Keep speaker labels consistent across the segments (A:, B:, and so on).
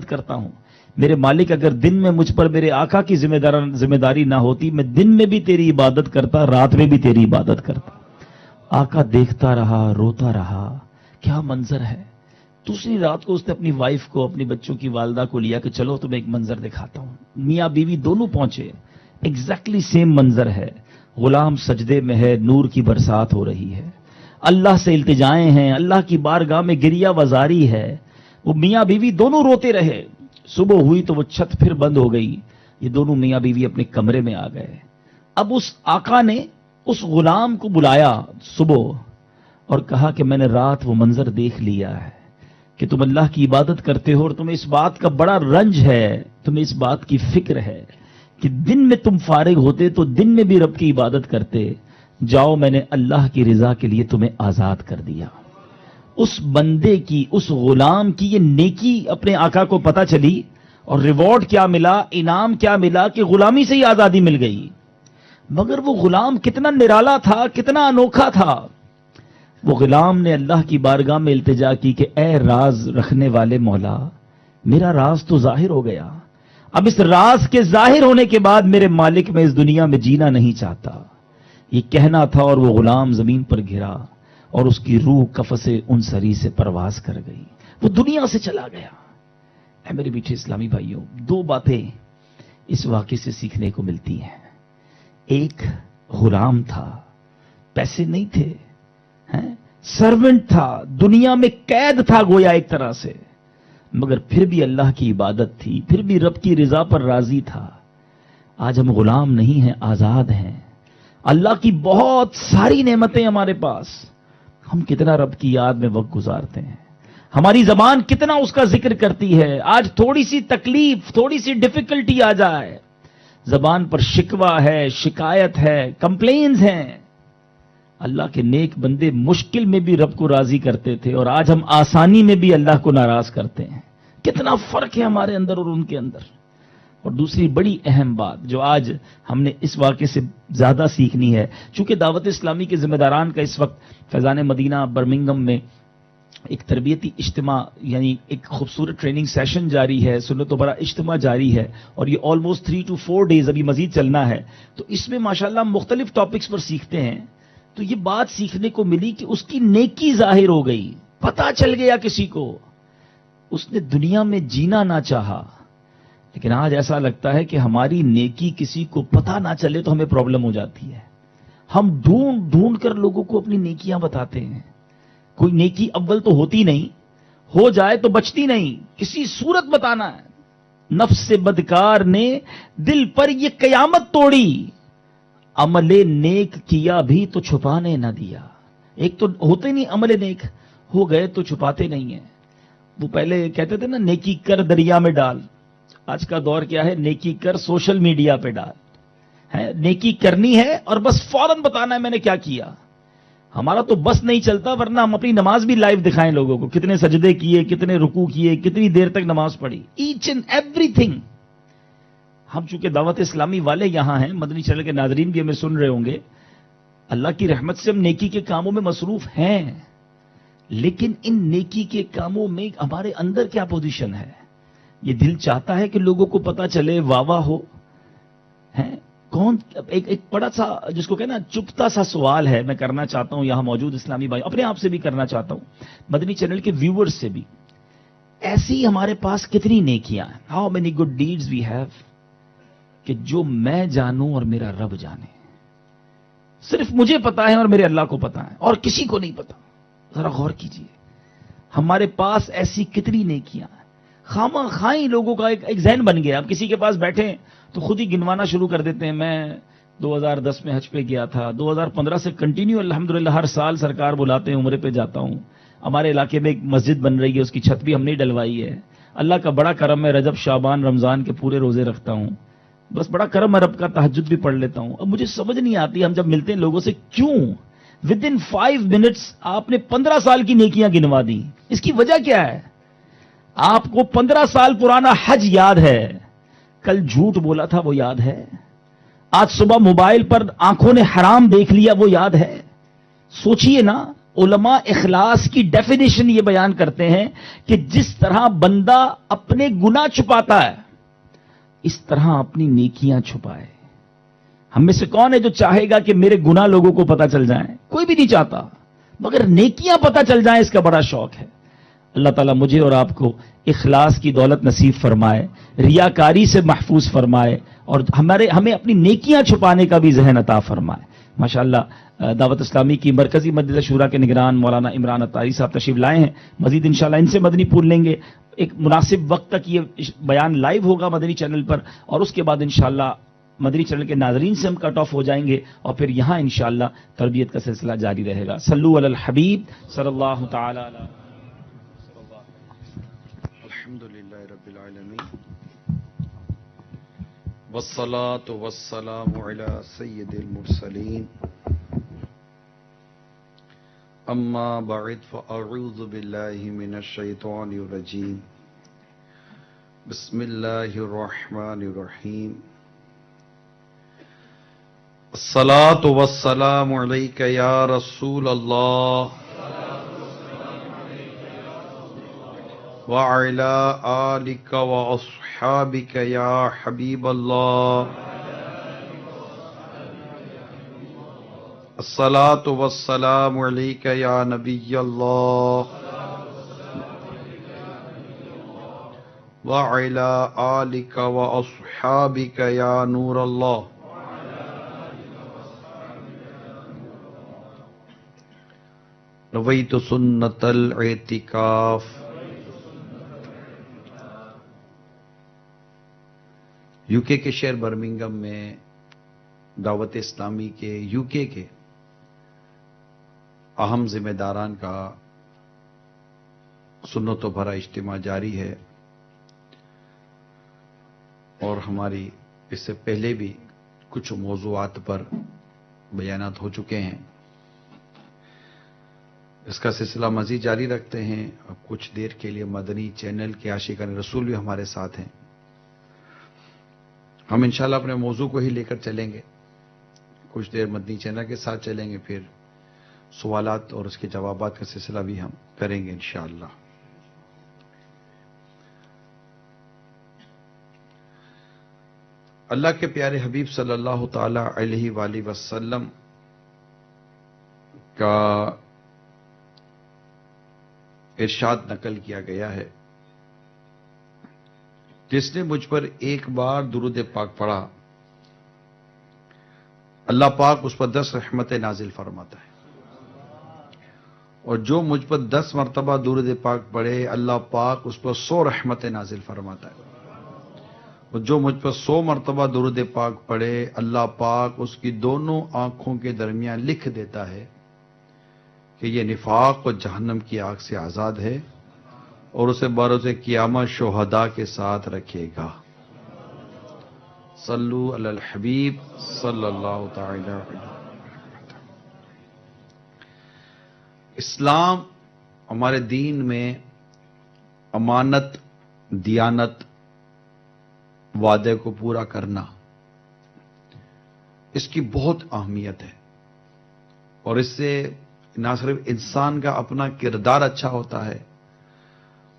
A: عبادت کرتا ہوں. میرے مالک اگر دن میں مجھ پر میرے آقا کی ذمہ داری نہ ہوتی میں دن میں بھی تیری عبادت کرتا, رات میں بھی تیری عبادت کرتا. آقا دیکھتا رہا, روتا رہا. کیا منظر ہے. دوسری رات کو اس نے اپنی وائف کو, اپنی بچوں کی والدہ کو لیا کہ چلو تمہیں ایک منظر دکھاتا ہوں. میاں بیوی دونوں پہنچے. ایگزیکٹلی سیم منظر ہے. غلام سجدے میں ہے, نور کی برسات ہو رہی ہے, اللہ سے التجائیں ہیں, اللہ کی بارگاہ میں گریہ وزاری ہے. وہ میاں بیوی دونوں روتے رہے. صبح ہوئی تو وہ چھت پھر بند ہو گئی. یہ دونوں میاں بیوی اپنے کمرے میں آ گئے. اب اس آقا نے اس غلام کو بلایا صبح اور کہا کہ میں نے رات وہ منظر دیکھ لیا ہے کہ تم اللہ کی عبادت کرتے ہو اور تمہیں اس بات کا بڑا رنج ہے, تمہیں اس بات کی فکر ہے کہ دن میں تم فارغ ہوتے تو دن میں بھی رب کی عبادت کرتے. جاؤ میں نے اللہ کی رضا کے لیے تمہیں آزاد کر دیا. اس بندے کی, اس غلام کی یہ نیکی اپنے آقا کو پتہ چلی اور ریوارڈ کیا ملا, انعام کیا ملا کہ غلامی سے ہی آزادی مل گئی. مگر وہ غلام کتنا نرالا تھا, کتنا انوکھا تھا. وہ غلام نے اللہ کی بارگاہ میں التجا کی کہ اے راز رکھنے والے مولا, میرا راز تو ظاہر ہو گیا, اب اس راز کے ظاہر ہونے کے بعد میرے مالک میں اس دنیا میں جینا نہیں چاہتا. یہ کہنا تھا اور وہ غلام زمین پر گرا اور اس کی روح قفس انصری سے پرواز کر گئی, وہ دنیا سے چلا گیا. اے میرے میٹھے اسلامی بھائیوں, دو باتیں اس واقعے سے سیکھنے کو ملتی ہیں. ایک, غلام تھا, پیسے نہیں تھے, سرونٹ تھا, دنیا میں قید تھا گویا ایک طرح سے, مگر پھر بھی اللہ کی عبادت تھی, پھر بھی رب کی رضا پر راضی تھا. آج ہم غلام نہیں ہیں, آزاد ہیں. اللہ کی بہت ساری نعمتیں ہمارے پاس, ہم کتنا رب کی یاد میں وقت گزارتے ہیں, ہماری زبان کتنا اس کا ذکر کرتی ہے. آج تھوڑی سی تکلیف, تھوڑی سی ڈیفیکلٹی آ جائے, زبان پر شکوہ ہے, شکایت ہے, کمپلینز ہیں. اللہ کے نیک بندے مشکل میں بھی رب کو راضی کرتے تھے اور آج ہم آسانی میں بھی اللہ کو ناراض کرتے ہیں. کتنا فرق ہے ہمارے اندر اور ان کے اندر. اور دوسری بڑی اہم بات جو آج ہم نے اس واقعے سے زیادہ سیکھنی ہے, چونکہ دعوت اسلامی کے ذمہ داران کا اس وقت فیضان مدینہ برمنگم میں ایک تربیتی اجتماع یعنی ایک خوبصورت ٹریننگ سیشن جاری ہے, سنت و برا اجتماع جاری ہے اور یہ آلموسٹ 3 to 4 days ابھی مزید چلنا ہے. تو اس میں ماشاءاللہ مختلف ٹاپکس پر سیکھتے ہیں. تو یہ بات سیکھنے کو ملی کہ اس کی نیکی ظاہر ہو گئی, پتہ چل گیا کسی کو, اس نے دنیا میں جینا نہ چاہا. لیکن آج ایسا لگتا ہے کہ ہماری نیکی کسی کو پتہ نہ چلے تو ہمیں پرابلم ہو جاتی ہے. ہم ڈھونڈ ڈھونڈ کر لوگوں کو اپنی نیکیاں بتاتے ہیں. کوئی نیکی اول تو ہوتی نہیں, ہو جائے تو بچتی نہیں, کسی صورت بتانا ہے. نفس بدکار نے دل پر یہ قیامت توڑی, عمل نیک کیا بھی تو چھپانے نہ دیا. ایک تو ہوتے نہیں عمل نیک, ہو گئے تو چھپاتے نہیں ہیں. وہ پہلے کہتے تھے نا نیکی کر دریا میں ڈال, آج کا دور کیا ہے, نیکی کر سوشل میڈیا پہ ڈال. نیکی کرنی ہے اور بس فوراً بتانا ہے میں نے کیا کیا. ہمارا تو بس نہیں چلتا, ورنہ ہم اپنی نماز بھی لائیو دکھائیں لوگوں کو, کتنے سجدے کیے, کتنے رکوع کیے, کتنی دیر تک نماز پڑھی, ایچ اینڈ ایوری تھنگ. ہم چونکہ دعوت اسلامی والے یہاں ہیں, مدنی چینل کے ناظرین بھی ہمیں سن رہے ہوں گے, اللہ کی رحمت سے ہم نیکی کے کاموں میں مصروف ہیں. لیکن ان نیکی کے کاموں میں ہمارے اندر کیا پوزیشن ہے؟ یہ دل چاہتا ہے کہ لوگوں کو پتا چلے, واہ واہ ہو. کون ایک بڑا سا جس کو کہنا چپتا سا سوال ہے, میں کرنا چاہتا ہوں یہاں موجود اسلامی بھائی, اپنے آپ سے بھی کرنا چاہتا ہوں, مدنی چینل کے ویورز سے بھی. ایسی ہمارے پاس کتنی نیکیاں ہیں, how many good deeds we have, کہ جو میں جانوں اور میرا رب جانے, صرف مجھے پتا ہے اور میرے اللہ کو پتا ہے اور کسی کو نہیں پتا. ذرا غور کیجئے, ہمارے پاس ایسی کتنی نیکیاں ہیں. خامہ خائی لوگوں کا ایک ذہن بن گیا, اب کسی کے پاس بیٹھیں تو خود ہی گنوانا شروع کر دیتے ہیں. میں 2010 میں حج پہ گیا تھا, 2015 سے کنٹینیو الحمدللہ ہر سال سرکار بلاتے ہیں عمرے پہ جاتا ہوں. ہمارے علاقے میں ایک مسجد بن رہی ہے, اس کی چھت بھی ہم نے ڈلوائی ہے. اللہ کا بڑا کرم ہے, رجب شعبان رمضان کے پورے روزے رکھتا ہوں, بس بڑا کرم ہے رب کا, تہجد بھی پڑھ لیتا ہوں. اب مجھے سمجھ نہیں آتی, ہم جب ملتے ہیں لوگوں سے, کیوں ود ان 5 minutes آپ نے 15 سال کی نیکیاں گنوا دی. اس کی وجہ کیا ہے؟ آپ کو 15 سال پرانا حج یاد ہے, کل جھوٹ بولا تھا وہ یاد ہے, آج صبح موبائل پر آنکھوں نے حرام دیکھ لیا وہ یاد ہے. سوچئے نا, علماء اخلاص کی ڈیفینیشن یہ بیان کرتے ہیں کہ جس طرح بندہ اپنے گناہ چھپاتا ہے اس طرح اپنی نیکیاں چھپائے. ہم میں سے کون ہے جو چاہے گا کہ میرے گناہ لوگوں کو پتہ چل جائیں؟ کوئی بھی نہیں چاہتا، مگر نیکیاں پتہ چل جائیں اس کا بڑا شوق ہے. اللہ تعالیٰ مجھے اور آپ کو اخلاص کی دولت نصیب فرمائے، ریاکاری سے محفوظ فرمائے، اور ہمیں اپنی نیکیاں چھپانے کا بھی ذہن عطا فرمائے. ماشاءاللہ دعوت اسلامی کی مرکزی مجلس شورا کے نگران مولانا عمران اتاری صاحب تشریف لائے ہیں. مزید انشاءاللہ ان سے مدنی پھول لیں گے. ایک مناسب وقت تک یہ بیان لائیو ہوگا مدنی چینل پر، اور اس کے بعد انشاءاللہ مدنی چینل کے ناظرین سے ہم کٹ آف ہو جائیں گے، اور پھر یہاں انشاءاللہ تربیت کا سلسلہ جاری رہے گا. صلو علی الحبیب صلی اللہ تعالی علیہ.
B: الحمدللہ رب العالمین والصلاة والسلام علی سید المرسلین اما بعد فاعوذ باللہ من الشیطان الرجیم بسم اللہ الرحمن الرحیم الصلاة والسلام علیک یا رسول اللہ وعلى آلك وأصحابك يا حبيب الله الصلاة والسلام عليك يا نبي الله وعلى آلك وأصحابك يا نور الله نويت سنة الاعتكاف. یو کے شہر برمنگم میں دعوت اسلامی کے یو کے اہم ذمہ داران کا سنت و بھرا اجتماع جاری ہے، اور ہماری اس سے پہلے بھی کچھ موضوعات پر بیانات ہو چکے ہیں. اس کا سلسلہ مزید جاری رکھتے ہیں. اب کچھ دیر کے لیے مدنی چینل کے عاشقان رسول بھی ہمارے ساتھ ہیں. ہم انشاءاللہ اپنے موضوع کو ہی لے کر چلیں گے. کچھ دیر مدنی چینل کے ساتھ چلیں گے، پھر سوالات اور اس کے جوابات کا سلسلہ بھی ہم کریں گے انشاءاللہ. اللہ کے پیارے حبیب صلی اللہ تعالی علیہ وآلہ وسلم کا ارشاد نقل کیا گیا ہے، جس نے مجھ پر ایک بار درود پاک پڑھا اللہ پاک اس پر 10 رحمتیں نازل فرماتا ہے، اور جو مجھ پر 10 مرتبہ درود پاک پڑھے اللہ پاک اس پر 100 رحمتیں نازل فرماتا ہے، اور جو مجھ پر 100 مرتبہ درود پاک پڑھے اللہ پاک اس کی دونوں آنکھوں کے درمیان لکھ دیتا ہے کہ یہ نفاق اور جہنم کی آگ سے آزاد ہے، اور اسے بروز قیامت شہداء کے ساتھ رکھے گا. صلو علی الحبیب صلی اللہ تعالی علیہ. اسلام ہمارے دین میں امانت، دیانت، وعدے کو پورا کرنا، اس کی بہت اہمیت ہے، اور اس سے نہ صرف انسان کا اپنا کردار اچھا ہوتا ہے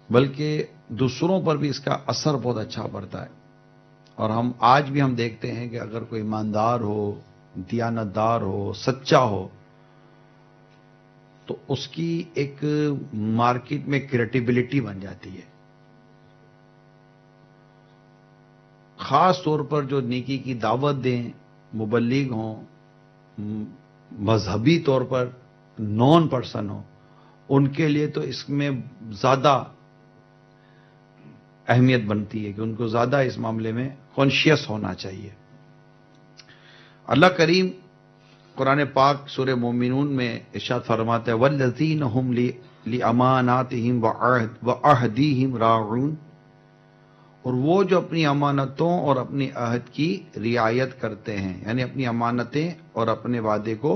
B: بلکہ دوسروں پر بھی اس کا اثر بہت اچھا پڑتا ہے. اور آج بھی ہم دیکھتے ہیں کہ اگر کوئی ایماندار ہو، دیانتدار ہو، سچا ہو، تو اس کی ایک مارکیٹ میں کریڈیبلٹی بن جاتی ہے. خاص طور پر جو نیکی کی دعوت دیں، مبلغ ہوں، مذہبی طور پر نون پرسن ہوں، ان کے لیے تو اس میں زیادہ اہمیت بنتی ہے کہ ان کو زیادہ اس معاملے میں کانشیس ہونا چاہیے. اللہ کریم قرآن پاک سورہ مومنون میں ارشاد فرماتا ہے والذین هم لاماناتہم وعہدیہم راعون، اور وہ جو اپنی امانتوں اور اپنی عہد کی رعایت کرتے ہیں، یعنی اپنی امانتیں اور اپنے وعدے کو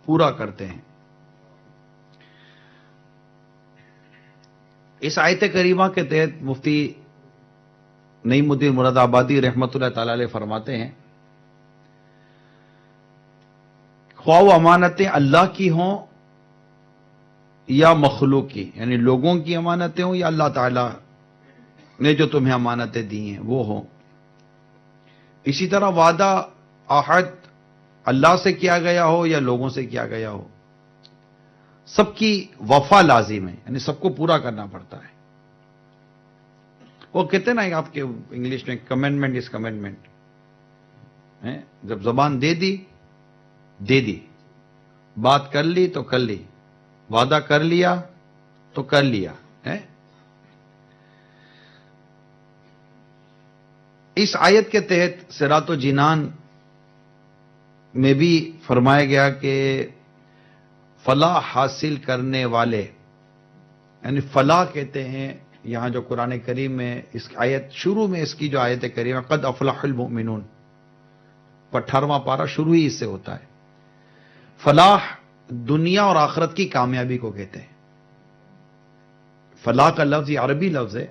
B: پورا کرتے ہیں. اس آیت کریمہ کے تحت مفتی نعیم الدین مراد آبادی رحمۃ اللہ تعالی علیہ فرماتے ہیں، خواہ وہ امانتیں اللہ کی ہوں یا مخلوق کی، یعنی لوگوں کی امانتیں ہوں یا اللہ تعالیٰ نے جو تمہیں امانتیں دی ہیں وہ ہوں. اسی طرح وعدہ عہد اللہ سے کیا گیا ہو یا لوگوں سے کیا گیا ہو، سب کی وفا لازم ہے، یعنی سب کو پورا کرنا پڑتا ہے. وہ کہتے ہیں نا آپ کے انگلش میں کمینڈمنٹ از کمینڈمنٹ. جب زبان دے دی دے دی، بات کر لی تو کر لی، وعدہ کر لیا تو کر لیا. اس آیت کے تحت صراط و جنان میں بھی فرمایا گیا کہ فلاح حاصل کرنے والے، یعنی فلاح کہتے ہیں یہاں جو قرآن کریم میں اس آیت شروع میں اس کی جو آیت کریم قد افلح المؤمنون 18واں پارہ شروع ہی اس سے ہوتا ہے. فلاح دنیا اور آخرت کی کامیابی کو کہتے ہیں. فلاح کا لفظ یہ عربی لفظ ہے،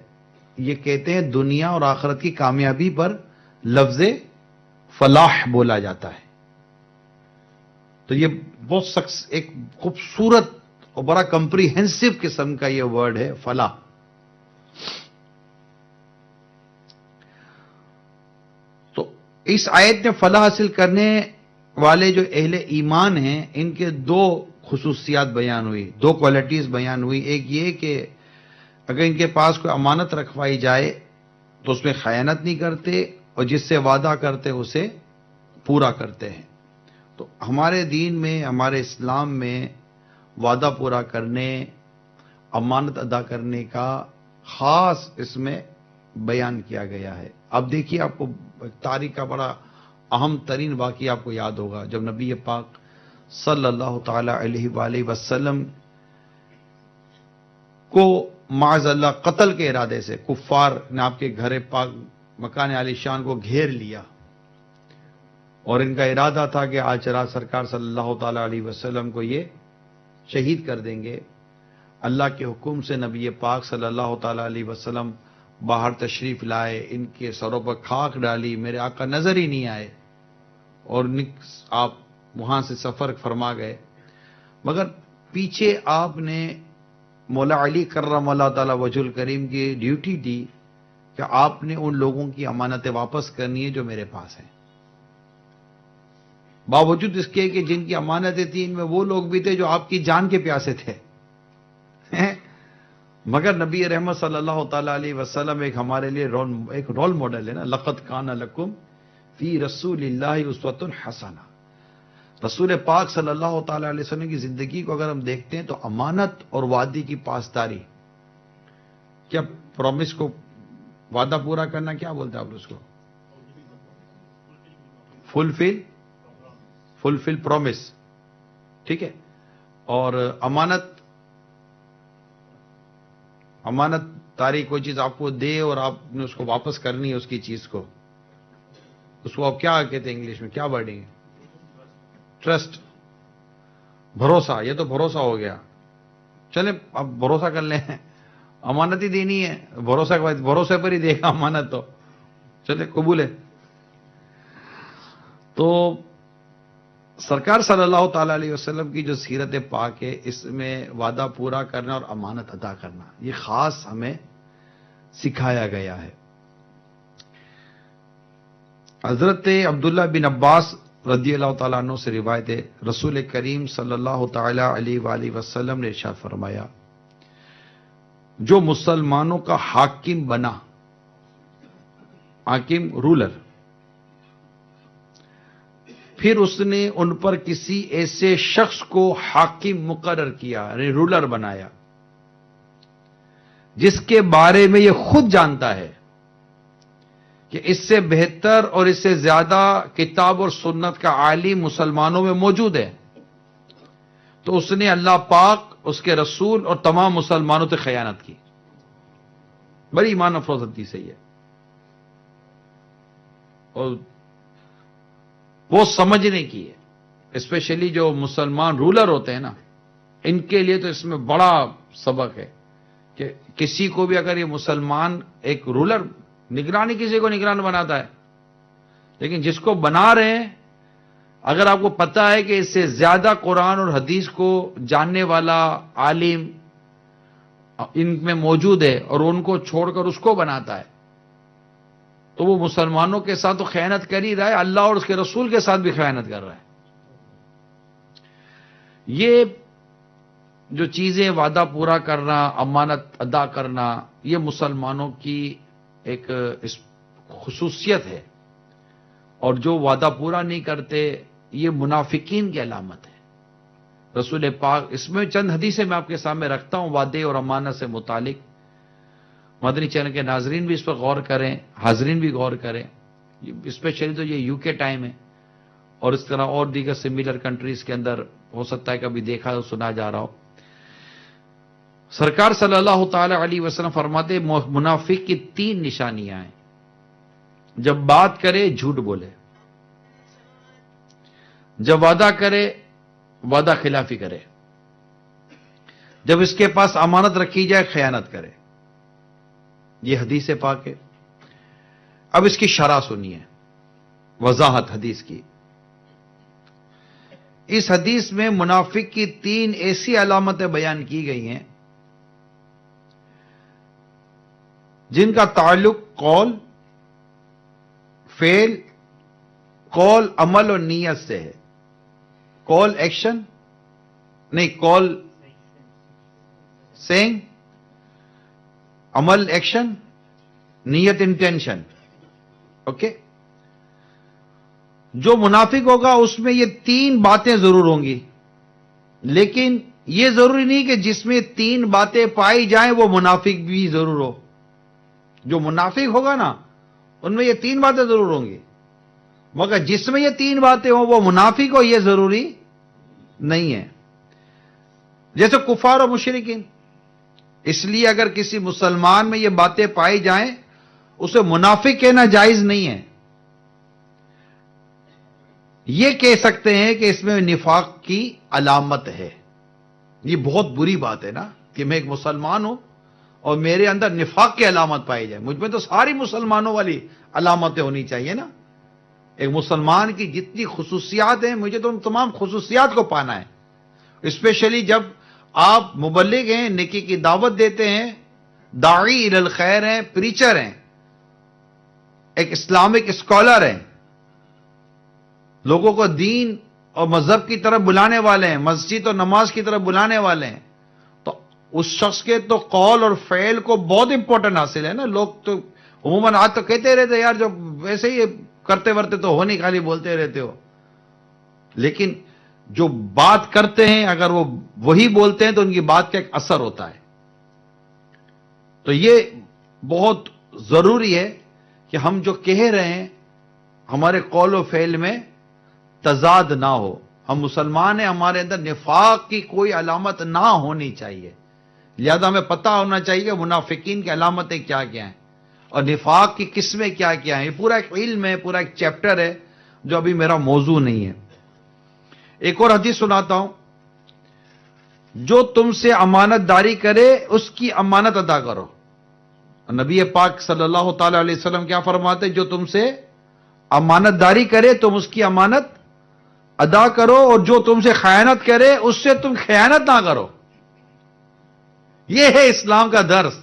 B: یہ کہتے ہیں دنیا اور آخرت کی کامیابی پر لفظ فلاح بولا جاتا ہے. تو یہ بہت ایک خوبصورت اور بڑا کمپریہنسو قسم کا یہ ورڈ ہے فلاح. تو اس آیت میں فلاح حاصل کرنے والے جو اہل ایمان ہیں ان کے دو خصوصیات بیان ہوئی، دو کوالٹیز بیان ہوئی. ایک یہ کہ اگر ان کے پاس کوئی امانت رکھوائی جائے تو اس میں خیانت نہیں کرتے اور جس سے وعدہ کرتے اسے پورا کرتے ہیں. تو ہمارے دین میں، ہمارے اسلام میں وعدہ پورا کرنے، امانت ادا کرنے کا خاص اس میں بیان کیا گیا ہے. اب دیکھیے، آپ کو تاریخ کا بڑا اہم ترین واقعہ آپ کو یاد ہوگا جب نبی پاک صلی اللہ تعالی علیہ وآلہ وسلم کو معاذ اللہ قتل کے ارادے سے کفار نے آپ کے گھر پاک مکان عالی شان کو گھیر لیا، اور ان کا ارادہ تھا کہ آج رات سرکار صلی اللہ تعالی علیہ وسلم کو یہ شہید کر دیں گے. اللہ کے حکم سے نبی پاک صلی اللہ تعالی علیہ وسلم باہر تشریف لائے، ان کے سروں پر خاک ڈالی، میرے آقا نظر ہی نہیں آئے اور آپ وہاں سے سفر فرما گئے. مگر پیچھے آپ نے مولا علی کرم اللہ تعالی وجہ الکریم کی ڈیوٹی دی کہ آپ نے ان لوگوں کی امانتیں واپس کرنی ہے جو میرے پاس ہیں. باوجود اس کے کہ جن کی امانتیں تھیں ان میں وہ لوگ بھی تھے جو آپ کی جان کے پیاسے تھے. مگر نبی رحمت صلی اللہ تعالی علیہ وسلم ایک ہمارے لیے ایک رول ماڈل ہے نا. لقد کان لکم فی رسول اللہ اسوۃ حسنہ. رسول پاک صلی اللہ تعالی علیہ وسلم کی زندگی کو اگر ہم دیکھتے ہیں تو امانت اور وعدے کی پاسداری، کیا پرومس کو وعدہ پورا کرنا کیا بولتے ہیں آپ اس کو؟ فلفل پرومس. ٹھیک ہے. اور امانت داری کوئی چیز آپ کو دے اور آپ نے اس کو واپس کرنی ہے اس کی چیز کو، اس کو آپ کیا کہتے ہیں انگلش میں، کیا ورڈنگ ہے؟ ٹرسٹ، بھروسہ. یہ تو بھروسہ ہو گیا. چلے اب بھروسہ کر لیں، امانت ہی دینی ہے، بھروسے پر ہی دے گا امانت، تو چلے قبول ہے. تو سرکار صلی اللہ تعالی علیہ وسلم کی جو سیرت پاک ہے اس میں وعدہ پورا کرنا اور امانت ادا کرنا یہ خاص ہمیں سکھایا گیا ہے. حضرت عبداللہ بن عباس رضی اللہ تعالیٰ عنہ سے روایت ہے، رسول کریم صلی اللہ تعالی علیہ وآلہ وسلم نے ارشاد فرمایا، جو مسلمانوں کا حاکم بنا، حاکم رولر، پھر اس نے ان پر کسی ایسے شخص کو حاکم مقرر کیا، یعنی رولر بنایا، جس کے بارے میں یہ خود جانتا ہے کہ اس سے بہتر اور اس سے زیادہ کتاب اور سنت کا عالم مسلمانوں میں موجود ہے، تو اس نے اللہ پاک، اس کے رسول اور تمام مسلمانوں سے خیانت کی. بڑی ایمان افروز حدیث ہے یہ. اور وہ سمجھنے کی ہے، اسپیشلی جو مسلمان رولر ہوتے ہیں نا، ان کے لیے تو اس میں بڑا سبق ہے کہ کسی کو بھی اگر یہ مسلمان ایک رولر، نگرانی کسی کو نگران بناتا ہے، لیکن جس کو بنا رہے ہیں اگر آپ کو پتا ہے کہ اس سے زیادہ قرآن اور حدیث کو جاننے والا عالم ان میں موجود ہے اور ان کو چھوڑ کر اس کو بناتا ہے، تو وہ مسلمانوں کے ساتھ تو خیانت کر ہی رہا ہے، اللہ اور اس کے رسول کے ساتھ بھی خیانت کر رہا ہے۔ یہ جو چیزیں وعدہ پورا کرنا، امانت ادا کرنا، یہ مسلمانوں کی ایک خصوصیت ہے، اور جو وعدہ پورا نہیں کرتے یہ منافقین کی علامت ہے۔ رسول پاک اس میں چند حدیثیں میں آپ کے سامنے رکھتا ہوں وعدے اور امانت سے متعلق، مدنی چینل کے ناظرین بھی اس پر غور کریں، حاضرین بھی غور کریں، اسپیشلی تو یہ یو کے ٹائم ہے، اور اس طرح اور دیگر سملر کنٹریز کے اندر ہو سکتا ہے کبھی دیکھا ہو، سنا جا رہا ہو۔ سرکار صلی اللہ تعالی علیہ وسلم فرماتے منافق کی 3 نشانیاں ہیں۔ جب بات کرے جھوٹ بولے، جب وعدہ کرے وعدہ خلافی کرے، جب اس کے پاس امانت رکھی جائے خیانت کرے۔ یہ حدیث پاک ہے۔ اب اس کی شرح سنیے، وضاحت حدیث کی۔ اس حدیث میں منافق کی 3 ایسی علامتیں بیان کی گئی ہیں جن کا تعلق قول، فعل، قول عمل اور نیت سے ہے۔ قول ایکشن نہیں، قول سینگ، عمل ایکشن، نیت انٹینشن۔ اوکے، جو منافق ہوگا اس میں یہ 3 باتیں ضرور ہوں گی، لیکن یہ ضروری نہیں کہ جس میں 3 باتیں پائی جائیں وہ منافق بھی ضرور ہو۔ جو منافق ہوگا نا ان میں یہ 3 باتیں ضرور ہوں گی، مگر جس میں یہ 3 باتیں ہوں وہ منافق ہو یہ ضروری نہیں ہے۔ جیسے کفار و مشرکین، اس لیے اگر کسی مسلمان میں یہ باتیں پائی جائیں اسے منافق کہنا جائز نہیں ہے۔ یہ کہہ سکتے ہیں کہ اس میں نفاق کی علامت ہے۔ یہ بہت بری بات ہے نا کہ میں ایک مسلمان ہوں اور میرے اندر نفاق کی علامت پائی جائے۔ مجھ میں تو ساری مسلمانوں والی علامتیں ہونی چاہیے نا۔ ایک مسلمان کی جتنی خصوصیات ہیں مجھے تو ان تمام خصوصیات کو پانا ہے، اسپیشلی جب آپ مبلغ ہیں، نیکی کی دعوت دیتے ہیں، داعی الی الخیر ہیں، پریچر ہیں، ایک اسلامک اسکالر ہیں، لوگوں کو دین اور مذہب کی طرف بلانے والے ہیں، مسجد اور نماز کی طرف بلانے والے ہیں، تو اس شخص کے تو قول اور فعل کو بہت امپورٹنٹ حاصل ہے نا۔ لوگ تو عموماً آج تو کہتے رہتے یار جو ویسے ہی کرتے ورتے تو ہو نہیں، خالی بولتے رہتے ہو، لیکن جو بات کرتے ہیں اگر وہ وہی بولتے ہیں تو ان کی بات کا ایک اثر ہوتا ہے۔ تو یہ بہت ضروری ہے کہ ہم جو کہہ رہے ہیں ہمارے قول و فعل میں تضاد نہ ہو۔ ہم مسلمان ہیں، ہمارے اندر نفاق کی کوئی علامت نہ ہونی چاہیے، لہذا ہمیں پتہ ہونا چاہیے کہ منافقین کی علامتیں کیا کیا ہیں اور نفاق کی قسمیں کیا کیا ہیں۔ یہ پورا ایک علم ہے، پورا ایک چیپٹر ہے جو ابھی میرا موضوع نہیں ہے۔ ایک اور حدیث سناتا ہوں، جو تم سے امانت داری کرے اس کی امانت ادا کرو۔ نبی پاک صلی اللہ تعالی علیہ وسلم کیا فرماتے؟ جو تم سے امانت داری کرے تم اس کی امانت ادا کرو، اور جو تم سے خیانت کرے اس سے تم خیانت نہ کرو۔ یہ ہے اسلام کا درس،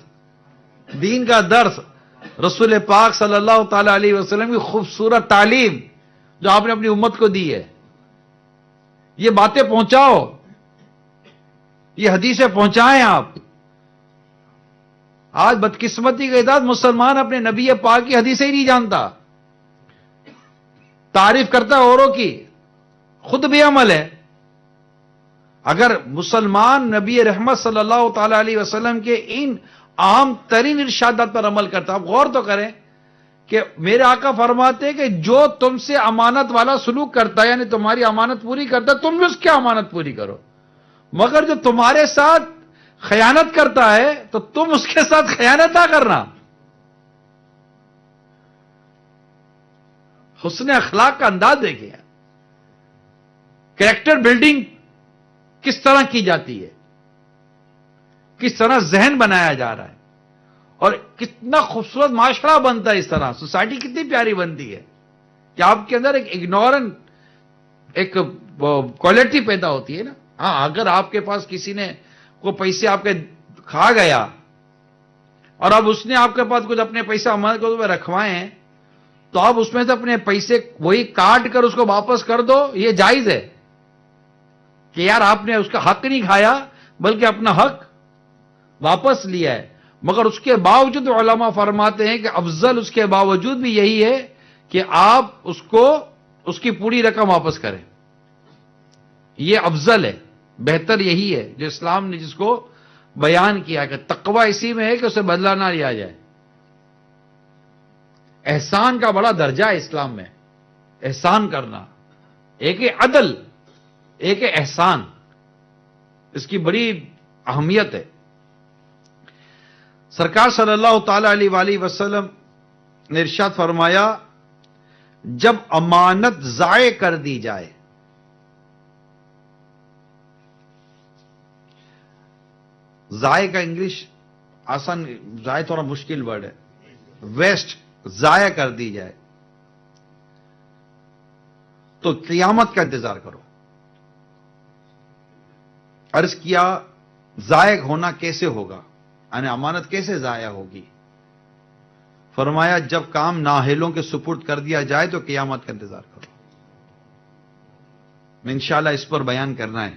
B: دین کا درس، رسول پاک صلی اللہ تعالی علیہ وسلم کی خوبصورت تعلیم جو آپ نے اپنی امت کو دی ہے۔ یہ باتیں پہنچاؤ، یہ حدیثیں پہنچائیں آپ۔ آج بدقسمتی کے ساتھ مسلمان اپنے نبی پاک کی حدیثیں ہی نہیں جانتا، تعریف کرتا ہے اوروں کی، خود بھی عمل ہے۔ اگر مسلمان نبی رحمت صلی اللہ تعالی علیہ وسلم کے ان عام ترین ارشادات پر عمل کرتا، آپ غور تو کریں کہ میرے آقا فرماتے ہیں کہ جو تم سے امانت والا سلوک کرتا ہے، یعنی تمہاری امانت پوری کرتا ہے، تم بھی اس کی امانت پوری کرو، مگر جو تمہارے ساتھ خیانت کرتا ہے تو تم اس کے ساتھ خیانت نہ کرنا۔ حسن اخلاق کا انداز دیکھیں، کریکٹر بلڈنگ کس طرح کی جاتی ہے، کس طرح ذہن بنایا جا رہا ہے، اور کتنا خوبصورت معاشرہ بنتا ہے، اس طرح سوسائٹی کتنی پیاری بنتی ہے کہ آپ کے اندر ایک اگنورنٹ ایک کوالٹی پیدا ہوتی ہے نا. ہاں اگر آپ کے پاس کسی نے کو پیسے آپ کے کھا گیا اور اب اس نے آپ کے پاس کچھ اپنے پیسے امانت کے طور پہ رکھوائے ہیں تو آپ اس میں سے اپنے پیسے وہی کاٹ کر اس کو واپس کر دو, یہ جائز ہے کہ یار آپ نے اس کا حق نہیں کھایا بلکہ اپنا حق واپس لیا ہے. مگر اس کے باوجود علماء فرماتے ہیں کہ افضل اس کے باوجود بھی یہی ہے کہ آپ اس کو اس کی پوری رقم واپس کریں. یہ افضل ہے, بہتر یہی ہے جو اسلام نے جس کو بیان کیا کہ تقوی اسی میں ہے کہ اسے بدلہ نہ لیا جائے. احسان کا بڑا درجہ ہے اسلام میں, احسان کرنا. ایک ہے عدل, ایک ہے احسان, اس کی بڑی اہمیت ہے. سرکار صلی اللہ تعالی علیہ وآلہ وسلم نے ارشاد فرمایا جب امانت ضائع کر دی جائے, ضائع کا انگلش آسان, ضائع تھوڑا مشکل ورڈ ہے, ویسٹ, ضائع کر دی جائے تو قیامت کا انتظار کرو. عرض کیا ضائع ہونا کیسے ہوگا, یعنی امانت کیسے ضائع ہوگی؟ فرمایا جب کام نااہلوں کے سپرد کر دیا جائے تو قیامت کا انتظار کرو. میں انشاءاللہ اس پر بیان کرنا ہے.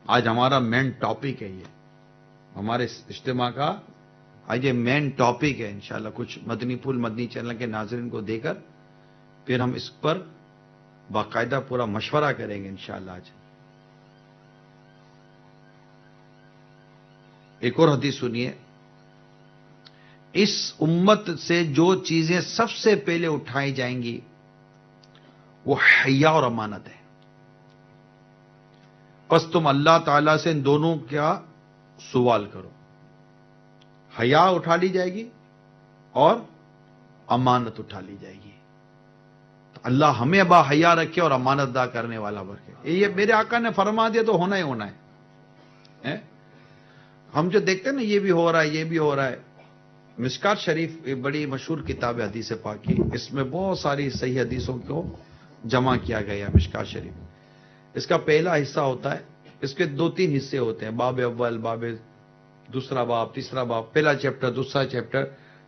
B: آج ہمارا مین ٹاپک ہے, یہ ہمارے اجتماع کا آج یہ مین ٹاپک ہے. انشاءاللہ کچھ مدنی پھول مدنی چینل کے ناظرین کو دے کر پھر ہم اس پر باقاعدہ پورا مشورہ کریں گے انشاءاللہ. آج ایک اور حدیث سنیے. اس امت سے جو چیزیں سب سے پہلے اٹھائی جائیں گی وہ حیا اور امانت ہے. پس تم اللہ تعالیٰ سے ان دونوں کا سوال کرو. حیا اٹھا لی جائے گی اور امانت اٹھا لی جائے گی. تو اللہ ہمیں با حیا رکھے اور امانت ادا کرنے والا رکھے. یہ میرے آقا نے فرما دیا تو ہونا ہی ہونا ہے. ہم جو دیکھتے ہیں نا یہ بھی ہو رہا ہے, یہ بھی ہو رہا ہے. مشکات شریف ایک بڑی مشہور کتاب ہے حدیث پاک کی, اس میں بہت ساری صحیح حدیثوں کو جمع کیا گیا ہے. مشکات شریف اس کا پہلا حصہ ہوتا ہے, اس کے 2-3 حصے ہوتے ہیں, باب اول, باب دوسرا باب, تیسرا باب, پہلا چیپٹر, دوسرا چیپٹر,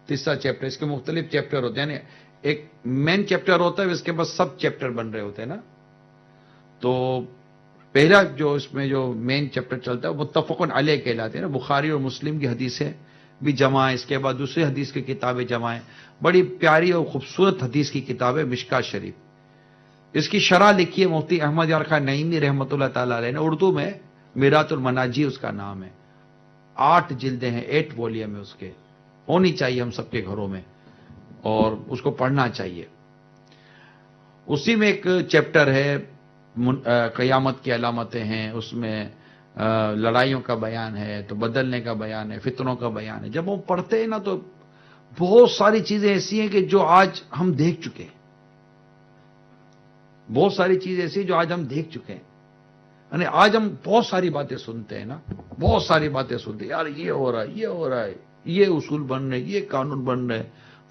B: تیسرا چیپٹر. اس کے مختلف چیپٹر ہوتے ہیں, یعنی ایک مین چیپٹر ہوتا ہے, اس کے بعد سب چیپٹر بن رہے ہوتے ہیں نا. تو پہلا جو اس میں جو مین چیپٹر چلتا ہے وہ متفقن علیہ کہلاتے ہیں نا. بخاری اور مسلم کی حدیثیں بھی جمع ہے, اس کے بعد دوسری حدیث کی کتابیں جمع ہیں. بڑی پیاری اور خوبصورت حدیث کی کتاب ہے مشکات شریف. اس کی شرح لکھی ہے مفتی احمد یار خان نعیمی رحمۃ اللہ تعالی علیہ نے, اردو میں میرات المناجی اس کا نام ہے. 8 جلدیں ہیں, 8 وولیم ہے اس کے. ہونی چاہیے ہم سب کے گھروں میں اور اس کو پڑھنا چاہیے. اسی میں ایک چیپٹر ہے قیامت کی علامتیں ہیں, اس میں لڑائیوں کا بیان ہے, تو بدلنے کا بیان ہے, فتنوں کا بیان ہے. جب ہم پڑھتے ہیں نا تو بہت ساری چیزیں ایسی ہیں کہ جو آج ہم دیکھ چکے ہیں. بہت ساری چیزیں ایسی جو آج ہم دیکھ چکے ہیں. یعنی آج ہم بہت ساری باتیں سنتے ہیں نا, بہت ساری باتیں سنتے ہیں, یار یہ ہو رہا ہے, یہ ہو رہا ہے, یہ اصول بن رہے, یہ قانون بن رہے,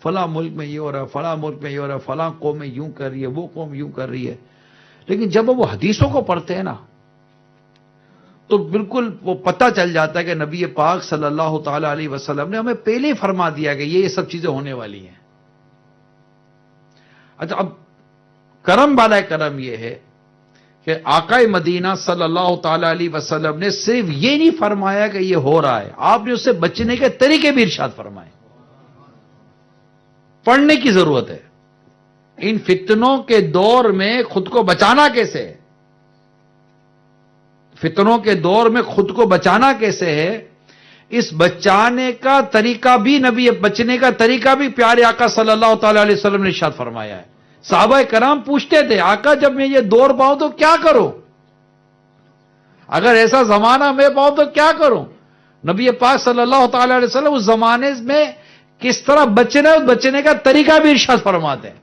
B: فلاں ملک میں یہ ہو رہا ہے, فلاں ملک میں یہ ہو رہا ہے, فلاں قوم میں یوں کر رہی ہے, وہ قوم یوں کر رہی ہے. لیکن جب وہ حدیثوں کو پڑھتے ہیں نا تو بالکل وہ پتہ چل جاتا ہے کہ نبی پاک صلی اللہ تعالی علیہ وسلم نے ہمیں پہلے ہی فرما دیا کہ یہ سب چیزیں ہونے والی ہیں. اچھا, اب کرم والا کرم یہ ہے کہ آقا مدینہ صلی اللہ تعالی علیہ وسلم نے صرف یہ نہیں فرمایا کہ یہ ہو رہا ہے, آپ نے اس سے بچنے کے طریقے بھی ارشاد فرمائے. پڑھنے کی ضرورت ہے. ان فتنوں کے دور میں خود کو بچانا کیسے ہے, فتنوں کے دور میں خود کو بچانا کیسے ہے, اس بچانے کا طریقہ بھی نبی, بچنے کا طریقہ بھی پیارے آقا صلی اللہ تعالی علیہ وسلم نے ارشاد فرمایا ہے. صحابہ کرام پوچھتے تھے آقا جب میں یہ دور پاؤں تو کیا کروں, اگر ایسا زمانہ میں پاؤں تو کیا کروں. نبی پاک صلی اللہ تعالی علیہ وسلم اس زمانے میں کس طرح بچنے کا طریقہ بھی ارشاد فرماتے ہیں.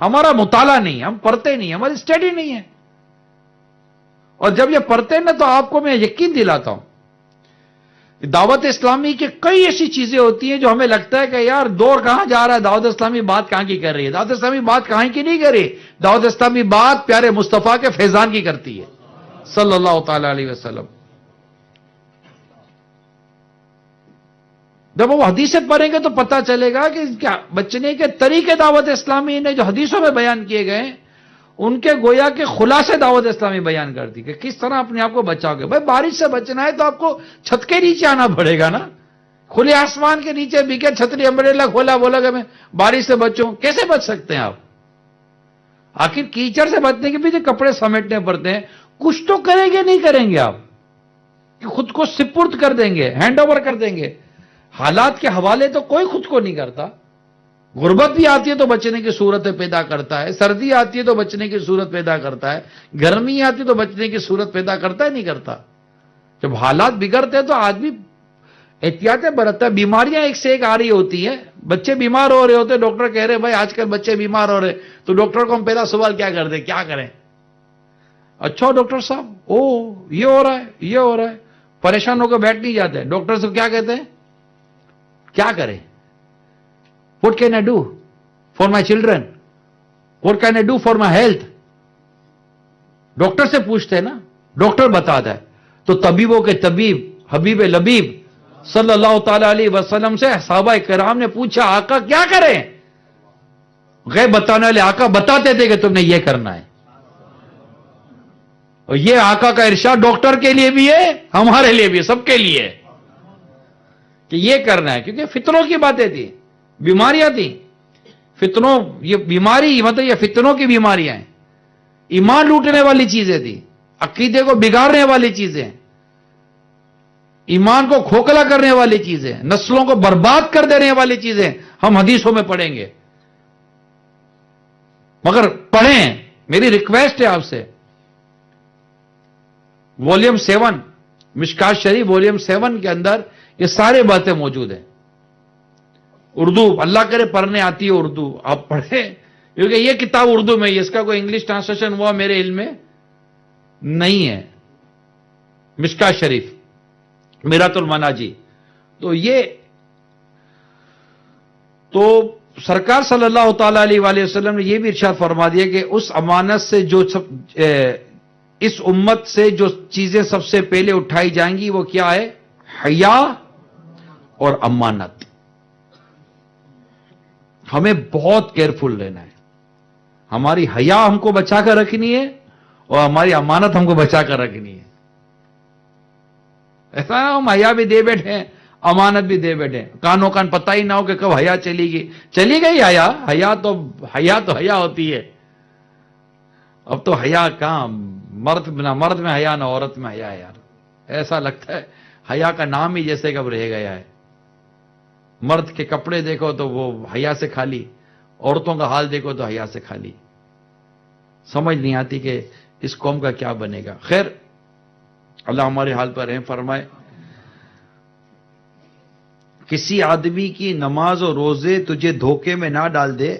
B: ہمارا مطالعہ نہیں, ہم پڑھتے نہیں, ہماری اسٹڈی نہیں ہے. اور جب یہ پڑھتے ہیں نا تو آپ کو میں یقین دلاتا ہوں دعوت اسلامی کے کئی ایسی چیزیں ہوتی ہیں جو ہمیں لگتا ہے کہ یار دور کہاں جا رہا ہے، دعوت اسلامی بات کہاں کی کر رہی ہے. دعوت اسلامی بات کہاں کی نہیں کر رہی. دعوت اسلامی بات پیارے مصطفیٰ کے فیضان کی کرتی ہے صلی اللہ تعالی علیہ وسلم. جب وہ حدیثیں پڑھیں گے تو پتہ چلے گا کہ کیا بچنے کے طریقے دعوت اسلامی نے جو حدیثوں میں بیان کیے گئے ہیں ان کے گویا کے خلاصے دعوت اسلامی بیان کرتی کہ کس طرح اپنے آپ کو بچاؤ گے. بھائی بارش سے بچنا ہے تو آپ کو چھت کے نیچے آنا پڑے گا نا. کھلے آسمان کے نیچے بکے چھتری امبریلا کھولا بولا کہ میں بارش سے بچوں، کیسے بچ سکتے ہیں آپ؟ آخر کیچڑ سے بچنے کے پیچھے کپڑے سمیٹنے پڑتے ہیں. کچھ تو کریں گے نہیں کریں گے آپ کہ خود کو سپرد کر دیں گے، ہینڈ اوور کر دیں گے. حالات کے حوالے تو کوئی خود کو نہیں کرتا. غربت بھی آتی ہے تو بچنے کی صورت پیدا کرتا ہے، سردی آتی ہے تو بچنے کی صورت پیدا کرتا ہے، گرمی آتی ہے تو بچنے کی صورت پیدا کرتا ہے نہیں کرتا. جب حالات بگڑتے ہیں تو آدمی احتیاطیں برتتا ہے. بیماریاں ایک سے ایک آ رہی ہوتی ہیں، بچے بیمار ہو رہے ہوتے ہیں، ڈاکٹر کہہ رہے ہیں بھائی آج کل بچے بیمار ہو رہے ہیں، تو ڈاکٹر کو ہم پہلا سوال کیا کر دیں، کیا کریں؟ اچھا ڈاکٹر صاحب یہ ہو رہا ہے، یہ ہو رہا ہے، پریشان ہو کے بیٹھ نہیں جاتے. ڈاکٹر صاحب کیا کہتے ہیں؟ کیا کریں؟ What can I do for my children? What can I do for my health? Doctor سے پوچھتے ہیں نا، ڈاکٹر بتاتا ہے. تو طبیبوں کے طبیب حبیب لبیب صلی اللہ تعالی علیہ وسلم سے صحابہ کرام نے پوچھا آقا کیا کریں؟ غیب بتانے والے آقا بتاتے تھے کہ تم نے یہ کرنا ہے. اور یہ آقا کا ارشاد ڈاکٹر کے لیے بھی ہے، ہمارے لیے بھی ہے، سب کے لیے ہے کہ یہ کرنا ہے. کیونکہ فتنوں کی باتیں تھی، بیماریاں تھیں. فتنوں، یہ بیماری مطلب یہ فتنوں کی بیماریاں ہیں. ایمان لوٹنے والی چیزیں تھی، عقیدے کو بگاڑنے والی چیزیں، ایمان کو کھوکھلا کرنے والی چیزیں، نسلوں کو برباد کر دینے والی چیزیں ہم حدیثوں میں پڑھیں گے. مگر پڑھیں، میری ریکویسٹ ہے آپ سے. والیوم 7 مشکات شریف والیوم 7 کے اندر یہ سارے باتیں موجود ہیں. اردو اللہ کرے پڑھنے آتی ہے اردو، آپ پڑھیں، کیونکہ یہ کتاب اردو میں، اس کا کوئی انگلش ٹرانسلیشن ہوا میرے علم میں نہیں ہے. مشکات شریف میرات المناجی. تو سرکار صلی اللہ تعالی علیہ وآلہ وسلم نے یہ بھی ارشاد فرما دیا کہ اس امانت سے اس امت سے جو چیزیں سب سے پہلے اٹھائی جائیں گی وہ کیا ہے؟ حیا اور امانت. ہمیں بہت کیئرفل رہنا ہے. ہماری حیا ہم کو بچا کر رکھنی ہے اور ہماری امانت ہم کو بچا کر رکھنی ہے. ایسا ہم حیا بھی دے بیٹھے ہیں، امانت بھی دے بیٹھے ہیں. کانوں کان پتہ ہی نہ ہو کہ کب حیا چلی گئی. چلی گئی حیا، حیا تو حیا ہوتی ہے. اب تو حیا کہاں، مرد میں حیا نہ عورت میں حیا ہے یار. ایسا لگتا ہے حیا کا نام ہی جیسے کب رہ گیا ہے. مرد کے کپڑے دیکھو تو وہ حیا سے خالی، عورتوں کا حال دیکھو تو حیا سے خالی. سمجھ نہیں آتی کہ اس قوم کا کیا بنے گا. خیر اللہ ہمارے حال پر رحم فرمائے. کسی آدمی کی نماز اور روزے تجھے دھوکے میں نہ ڈال دے.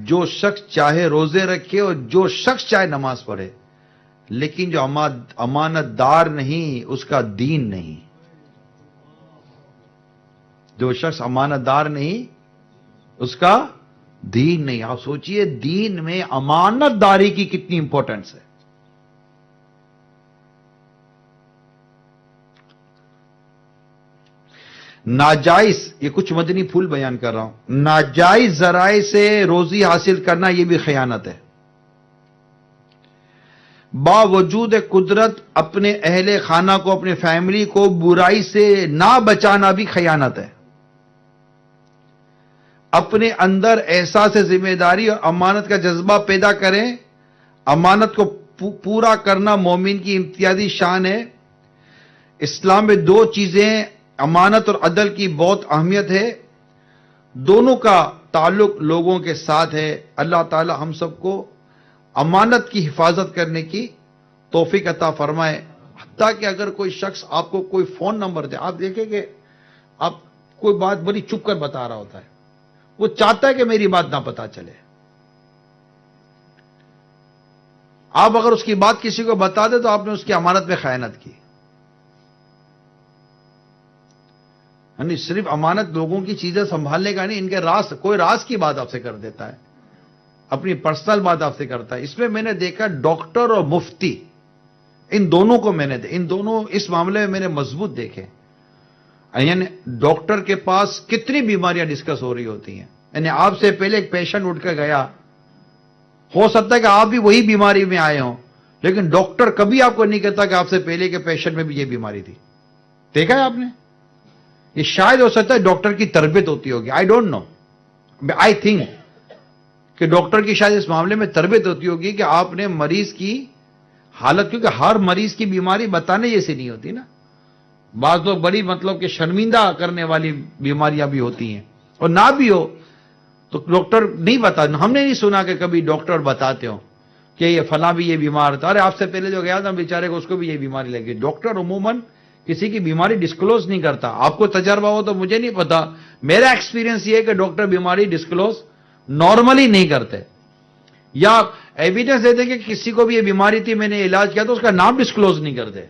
B: جو شخص چاہے روزے رکھے اور جو شخص چاہے نماز پڑھے، لیکن جو امانت دار نہیں اس کا دین نہیں. جو شخص امانت دار نہیں اس کا دین نہیں. آپ سوچئے دین میں امانت داری کی کتنی امپورٹنس ہے. ناجائز، یہ کچھ مدنی پھول بیان کر رہا ہوں، ناجائز ذرائع سے روزی حاصل کرنا یہ بھی خیانت ہے. باوجود قدرت اپنے اہل خانہ کو، اپنے فیملی کو برائی سے نہ بچانا بھی خیانت ہے. اپنے اندر احساس ذمہ داری اور امانت کا جذبہ پیدا کریں. امانت کو پورا کرنا مومن کی امتیازی شان ہے. اسلام میں دو چیزیں، امانت اور عدل کی بہت اہمیت ہے. دونوں کا تعلق لوگوں کے ساتھ ہے. اللہ تعالی ہم سب کو امانت کی حفاظت کرنے کی توفیق عطا فرمائے. حتیٰ کہ اگر کوئی شخص آپ کو کوئی فون نمبر دے، آپ دیکھیں کہ آپ کوئی بات بڑی چپ کر بتا رہا ہوتا ہے، وہ چاہتا ہے کہ میری بات نہ پتا چلے. آپ اگر اس کی بات کسی کو بتا دیں تو آپ نے اس کی امانت میں خیانت کی. یعنی صرف امانت لوگوں کی چیزیں سنبھالنے کا نہیں، ان کے راز، کوئی راز کی بات آپ سے کر دیتا ہے، اپنی پرسنل بات آپ سے کرتا ہے. اس میں نے دیکھا ڈاکٹر اور مفتی، ان دونوں کو میں نے ان دونوں اس معاملے میں میں نے مضبوط دیکھے. یعنی ڈاکٹر کے پاس کتنی بیماریاں ڈسکس ہو رہی ہوتی ہیں. یعنی آپ سے پہلے ایک پیشنٹ اٹھ کے گیا، ہو سکتا ہے کہ آپ بھی وہی بیماری میں آئے ہوں، لیکن ڈاکٹر کبھی آپ کو نہیں کہتا کہ آپ سے پہلے کے پیشنٹ میں بھی یہ بیماری تھی. دیکھا ہے آپ نے؟ یہ شاید ہو سکتا ہے ڈاکٹر کی تربیت ہوتی ہوگی، I don't know, I think کہ ڈاکٹر کی شاید اس معاملے میں تربیت ہوتی ہوگی کہ آپ نے مریض کی حالت، کیونکہ ہر مریض کی بیماری بتانے جیسی نہیں ہوتی نا. بعض لوگ بڑی مطلب کہ شرمندہ کرنے والی بیماریاں بھی ہوتی ہیں، اور نہ بھی ہو تو ڈاکٹر نہیں بتا. ہم نے نہیں سنا کہ کبھی ڈاکٹر بتاتے ہوں کہ یہ فلاں بھی یہ بیمار تھا، ارے آپ سے پہلے جو گیا تھا بیچارے کو اس کو بھی یہ بیماری لگی. ڈاکٹر عموماً کسی کی بیماری ڈسکلوز نہیں کرتا. آپ کو تجربہ ہو تو مجھے نہیں پتا، میرا ایکسپیرینس یہ ہے کہ ڈاکٹر بیماری ڈسکلوز نارملی نہیں کرتے، یا ایویڈنس دیتے کہ کسی کو بھی یہ بیماری تھی میں نے علاج کیا تو اس کا نام ڈسکلوز نہیں کرتے.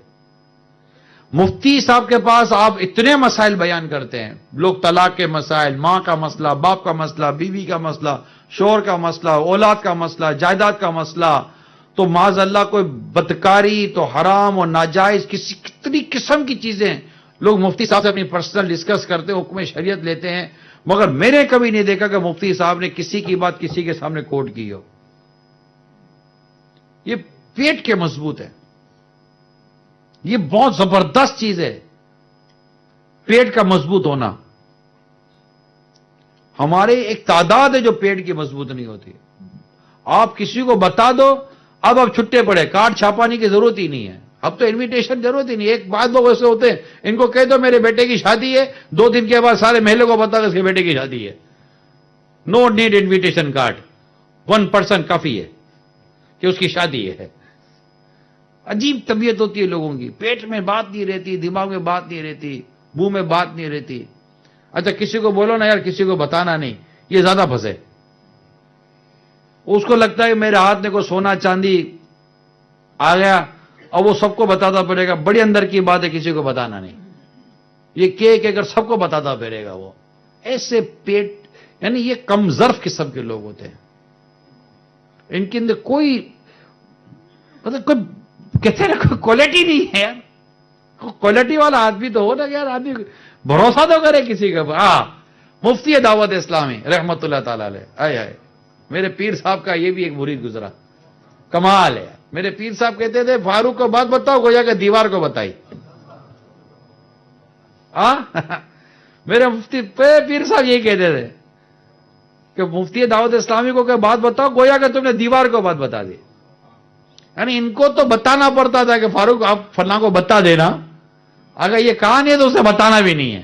B: مفتی صاحب کے پاس آپ اتنے مسائل بیان کرتے ہیں، لوگ طلاق کے مسائل، ماں کا مسئلہ، باپ کا مسئلہ، بیوی کا مسئلہ، شوہر کا مسئلہ، اولاد کا مسئلہ، جائیداد کا مسئلہ، تو معاذ اللہ کوئی بدکاری تو حرام اور ناجائز کتنی قسم کی چیزیں لوگ مفتی صاحب سے اپنی پرسنل ڈسکس کرتے ہیں، حکم شریعت لیتے ہیں. مگر میں نے کبھی نہیں دیکھا کہ مفتی صاحب نے کسی کی بات کسی کے سامنے کوٹ کی ہو. یہ پیٹ کے مضبوط ہے، یہ بہت زبردست چیز ہے، پیٹ کا مضبوط ہونا. ہمارے ایک تعداد ہے جو پیٹ کی مضبوط نہیں ہوتی. آپ کسی کو بتا دو، اب چھٹے پڑے، کارڈ چھاپانے کی ضرورت ہی نہیں ہے، اب تو انویٹیشن ضرورت ہی نہیں. ایک بعض لوگ ایسے ہوتے ہیں، ان کو کہہ دو میرے بیٹے کی شادی ہے، 2 دن کے بعد سارے محلے کو بتا دو اس کے بیٹے کی شادی ہے. No need invitation card, 1 person کافی ہے کہ اس کی شادی ہے. عجیب طبیعت ہوتی ہے لوگوں کی، پیٹ میں بات نہیں رہتی، دماغ میں بات نہیں رہتی، منہ میں بات نہیں رہتی. اچھا کسی کو بولو نا یار کسی کو بتانا نہیں، یہ زیادہ پھنسے. اس کو لگتا ہے میرے ہاتھ میں کوئی سونا چاندی آ گیا اور وہ سب کو بتاتا پڑے گا. بڑی اندر کی بات ہے، کسی کو بتانا نہیں. یہ کہ اگر سب کو بتاتا پھرے گا وہ. ایسے پیٹ، یعنی یہ کم ظرف قسم کے لوگ ہوتے ہیں. ان کے اندر کوئی مطلب کوئی کہتے ہیں نا کوئی کوالٹی نہیں ہے یار. کوالٹی والا آدمی تو ہو نا یار، آدمی بھروسہ تو کرے کسی کے. ہاں مفتی دعوت اسلامی رحمت اللہ تعالی علیہ، آئے آئے میرے پیر صاحب کا یہ بھی ایک مرید گزرا، کمال ہے. میرے پیر صاحب کہتے تھے فاروق کو بات بتاؤ گویا کہ دیوار کو بتائی. میرے مفتی پیر صاحب یہی کہتے تھے کہ مفتی دعوت اسلامی کو کہ بات بتاؤ گویا کہ تم نے دیوار کو بات بتا دی. یعنی ان کو تو بتانا پڑتا تھا کہ فاروق آپ فلاں کو بتا دینا، اگر یہ کہا نہیں ہے تو اسے بتانا بھی نہیں ہے.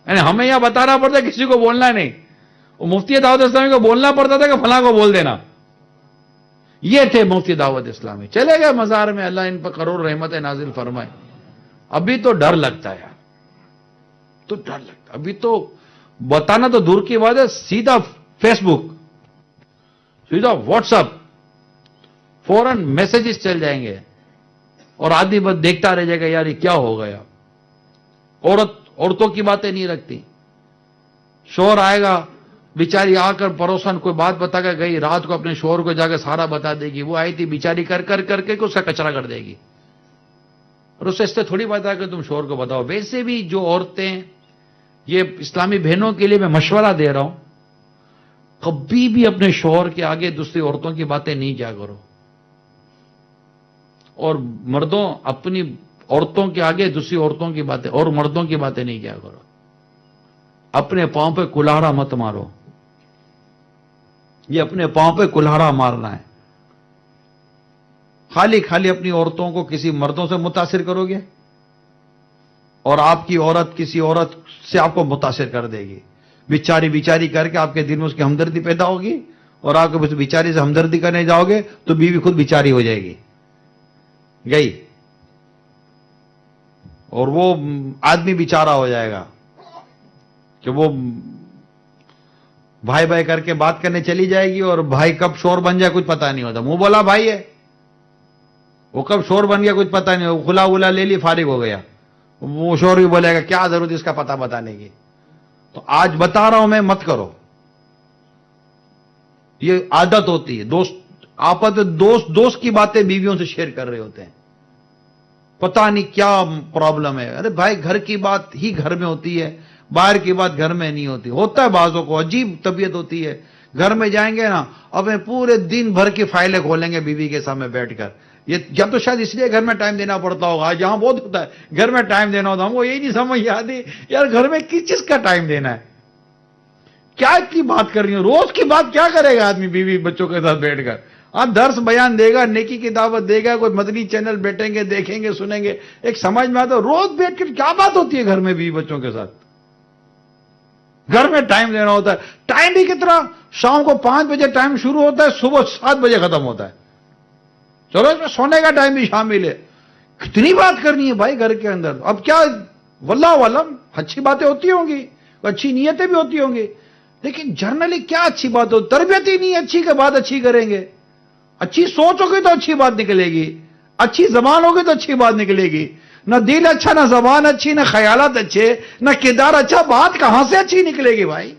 B: یعنی ہمیں یہاں بتانا پڑتا ہے، کسی کو بولنا نہیں. وہ مفتی دعوت اسلامی کو بولنا پڑتا تھا کہ فلاں کو بول دینا. یہ تھے مفتی دعوت اسلامی. چلے گئے مزار میں، اللہ ان پر کروڑ رحمت نازل فرمائے. ابھی تو ڈر لگتا ہے یار، تو ڈر لگتا. ابھی تو بتانا تو دور کی بات ہے، سیدھا فیس بک، سیدھا واٹس ایپ، فوراً میسجز چل جائیں گے اور آدمی بس دیکھتا رہ جائے گا یار یہ کیا ہو گیا. عورتوں کی باتیں نہیں رکھتی. شوہر آئے گا، بیچاری آ کر پڑوسن کوئی بات بتا کر گئی، رات کو اپنے شوہر کو جا کے سارا بتا دے گی. وہ آئی تھی بیچاری کر کے اس کا کچرا کر دے گی، اور اس سے تھوڑی بات آ کے تم شوہر کو بتاؤ. ویسے بھی جو عورتیں، یہ اسلامی بہنوں کے لیے میں مشورہ دے رہا ہوں، کبھی بھی اپنے شوہر کے آگے دوسری عورتوں کی باتیں نہیں کیا کرو. اور مردوں اپنی عورتوں کے آگے دوسری عورتوں کی باتیں اور مردوں کی باتیں نہیں کیا کرو. اپنے پاؤں پہ کلہاڑا مت مارو. یہ اپنے پاؤں پہ کلہاڑا مارنا ہے. خالی اپنی عورتوں کو کسی مردوں سے متاثر کرو گے اور آپ کی عورت کسی عورت سے آپ کو متاثر کر دے گی. بیچاری کر کے آپ کے دل میں اس کی ہمدردی پیدا ہوگی، اور آپ کو بیچاری سے ہمدردی کرنے جاؤ گے تو بیوی خود بیچاری ہو جائے گی، گئی، اور وہ آدمی بیچارہ ہو جائے گا کہ وہ بھائی کر کے بات کرنے چلی جائے گی، اور بھائی کب شور بن جائے کچھ پتا نہیں ہوتا. منہ بولا بھائی ہے، وہ کب شور بن گیا کچھ پتا نہیں، کھلا لے لی فارغ ہو گیا. وہ شوہر بھی بولے گا کیا ضرورت اس کا پتہ بتانے کی. تو آج بتا رہا ہوں میں، مت کرو. یہ عادت ہوتی ہے. آپس میں دوست کی باتیں بیویوں سے شیئر کر رہے ہوتے ہیں. پتہ نہیں کیا پرابلم ہے. ارے بھائی گھر کی بات ہی گھر میں ہوتی ہے، باہر کی بات گھر میں نہیں ہوتی. ہوتا ہے بعضوں کو عجیب طبیعت ہوتی ہے. گھر میں جائیں گے نا، اپنے پورے دن بھر کی فائلیں کھولیں گے بیوی کے سامنے بیٹھ کر. یہ جب تو شاید اس لیے گھر میں ٹائم دینا پڑتا ہوگا. آج یہاں بہت ہوتا ہے گھر میں ٹائم دینا ہوتا ہے. ہم کو یہی نہیں سمجھ آتی یار گھر میں کس چیز کا ٹائم دینا ہے. کیا اتنی بات کر رہی ہوں؟ روز کی بات کیا کرے گا آدمی بیوی بچوں کے ساتھ بیٹھ کر؟ اب درس بیان دے گا، نیکی کی دعوت دے گا، کوئی مدنی چینل بیٹھیں گے، دیکھیں گے، سنیں گے. ایک سمجھ میں آتا ہے روز بیٹھ کر کیا بات ہوتی ہے گھر میں بیوی بچوں کے ساتھ. گھر میں ٹائم دینا ہوتا ہے. ٹائم بھی کتنا؟ شام کو 5 بجے ٹائم شروع ہوتا ہے، صبح 7 بجے ختم ہوتا ہے. چلو اس میں سونے کا ٹائم بھی شامل ہے. کتنی بات کرنی ہے بھائی گھر کے اندر. اب کیا واللہ عالم اچھی باتیں ہوتی ہوں گی، اچھی نیتیں بھی ہوتی ہوں گی، لیکن جنرلی کیا اچھی بات ہو؟ تربیت ہی نہیں اچھی کہ بات اچھی کریں گے. اچھی سوچ ہوگی تو اچھی بات نکلے گی، اچھی زبان ہوگی تو اچھی بات نکلے گی. نہ دل اچھا، نہ زبان اچھی، نہ خیالات اچھے، نہ کردار اچھا، بات کہاں سے اچھی نکلے گی بھائی؟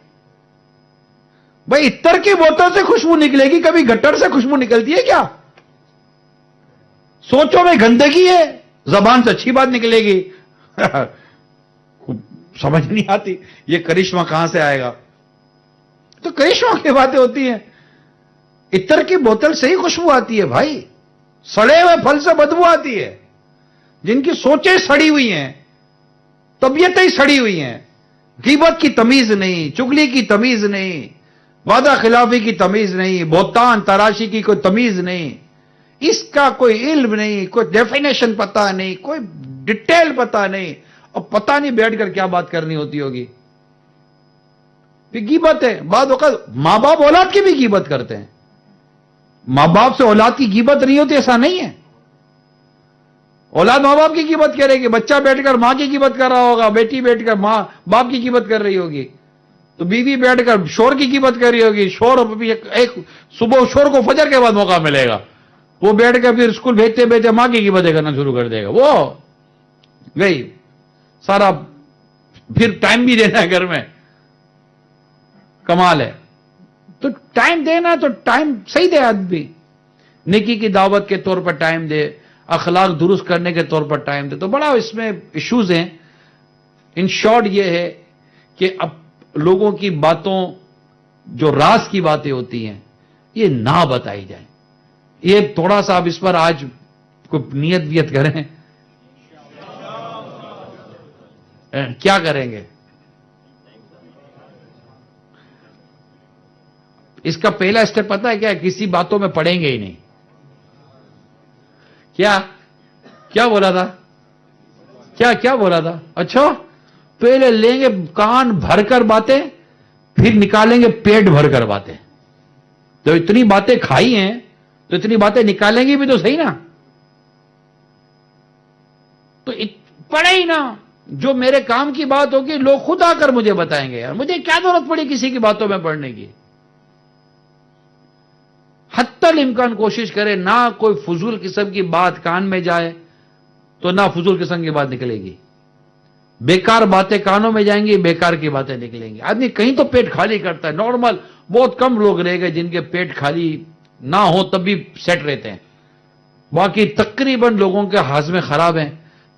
B: بھائی عطر کی بوتل سے خوشبو نکلے گی، کبھی گٹر سے خوشبو نکلتی ہے کیا؟ سوچوں میں گندگی ہے، زبان سے اچھی بات نکلے گی. سمجھ نہیں آتی یہ کرشمہ کہاں سے آئے گا. تو کرشمہ کی باتیں ہوتی ہیں. عطر کی بوتل سے ہی خوشبو آتی ہے بھائی. سڑے ہوئے پھل سے بدبو آتی ہے. جن کی سوچیں سڑی ہوئی ہیں، طبیعتیں سڑی ہوئی ہیں، غیبت کی تمیز نہیں، چگلی کی تمیز نہیں، وعدہ خلافی کی تمیز نہیں، بہتان تراشی کی کوئی تمیز نہیں، اس کا کوئی علم نہیں، کوئی ڈیفینیشن پتا نہیں، کوئی ڈیٹیل پتا نہیں، اور پتہ نہیں بیٹھ کر کیا بات کرنی ہوتی ہوگی. غیبت ہے. بعض اوقات ماں باپ اولاد کی بھی غیبت کرتے ہیں. ماں باپ سے اولاد کی غیبت نہیں ہوتی ایسا نہیں ہے. اولاد ماں باپ کی غیبت کرے گی. بچہ بیٹھ کر ماں کی غیبت کر رہا ہوگا، بیٹی بیٹھ کر ماں باپ کی غیبت کر رہی ہوگی، تو بیوی بیٹھ کر شور کی غیبت کر رہی ہوگی. شور ایک صبح شور کو فجر کے بعد موقع ملے گا، وہ بیٹھ کر پھر اسکول بھیجتے بھیجتے ماں کی غیبتیں کرنا شروع کر دے گا. وہ گئی سارا. پھر ٹائم بھی دینا ہے گھر میں. کمال ہے. تو ٹائم دینا تو ٹائم صحیح دے آدمی. نیکی کی دعوت کے طور پر ٹائم دے، اخلاق درست کرنے کے طور پر ٹائم دے. تو بڑا اس میں ایشوز ہیں. ان شارٹ یہ ہے کہ اب لوگوں کی باتوں، جو راز کی باتیں ہوتی ہیں، یہ نہ بتائی جائیں. یہ تھوڑا سا آپ اس پر آج کوئی نیت ویت کریں. کیا کریں گے؟ اس کا پہلا اسٹیپ پتا ہے کیا؟ کسی باتوں میں پڑیں گے ہی نہیں. کیا بولا تھا؟ کیا بولا تھا؟ اچھا پہلے لیں گے کان بھر کر باتیں، پھر نکالیں گے پیٹ بھر کر باتیں. تو اتنی باتیں کھائی ہیں تو اتنی باتیں نکالیں گی بھی تو صحیح نا. تو پڑے ہی نا. جو میرے کام کی بات ہوگی لوگ خود آ کر مجھے بتائیں گے. یار مجھے کیا ضرورت پڑی کسی کی باتوں میں پڑھنے کی. حتی الامکان کوشش کرے نہ کوئی فضول قسم کی بات کان میں جائے تو نہ فضول قسم کی بات نکلے گی. بیکار باتیں کانوں میں جائیں گی، بیکار کی باتیں نکلیں گی. آدمی کہیں تو پیٹ خالی کرتا ہے. نارمل بہت کم لوگ رہ گئے جن کے پیٹ خالی نہ ہو تب بھی سیٹ رہتے ہیں. باقی تقریباً لوگوں کے ہاضمے خراب ہیں.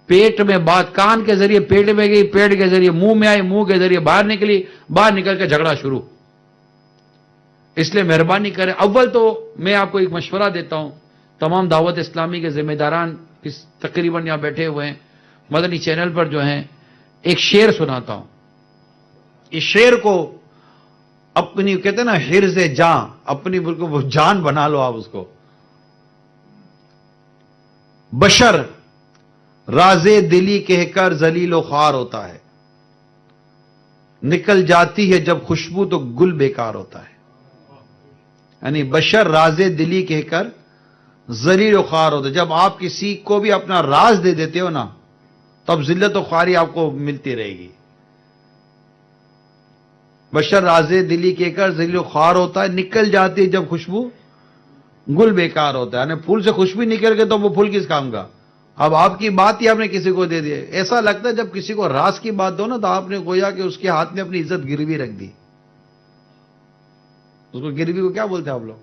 B: پیٹ میں بات کان کے ذریعے پیٹ میں گئی، پیٹ کے ذریعے منہ میں آئی، منہ کے ذریعے باہر نکلی، باہر نکل کے جھگڑا شروع. اس لیے مہربانی کریں. اول تو میں آپ کو ایک مشورہ دیتا ہوں، تمام دعوت اسلامی کے ذمہ داران تقریباً یہاں بیٹھے ہوئے ہیں، مدنی چینل پر جو ہیں، ایک شعر سناتا ہوں. اس شعر کو اپنی کہتے ہیں نا حرز جان، اپنی بالکل جان بنا لو آپ اس کو. بشر راز دلی کہہ کر ذلیل و خوار ہوتا ہے، نکل جاتی ہے جب خوشبو تو گل بیکار ہوتا ہے. یعنی بشر راز دلی کہہ کر ذلیل و خوار ہوتا ہے. جب آپ کسی کو بھی اپنا راز دے دیتے ہو نا، تب ذلت و خواری آپ کو ملتی رہے گی. بشر راز دلی کہہ کر ذلیل و خوار ہوتا ہے، نکل جاتی ہے جب خوشبو گل بیکار ہوتا ہے. یعنی پھول سے خوشبو نکل گئے تو وہ پھول کس کام کا؟ اب آپ کی بات ہی آپ نے کسی کو دے دی. ایسا لگتا ہے جب کسی کو راز کی بات دو نا تو آپ نے گویا کہ اس کے ہاتھ میں اپنی عزت گروی رکھ دی. اس کو گروی کو کیا بولتے ہیں آپ لوگ؟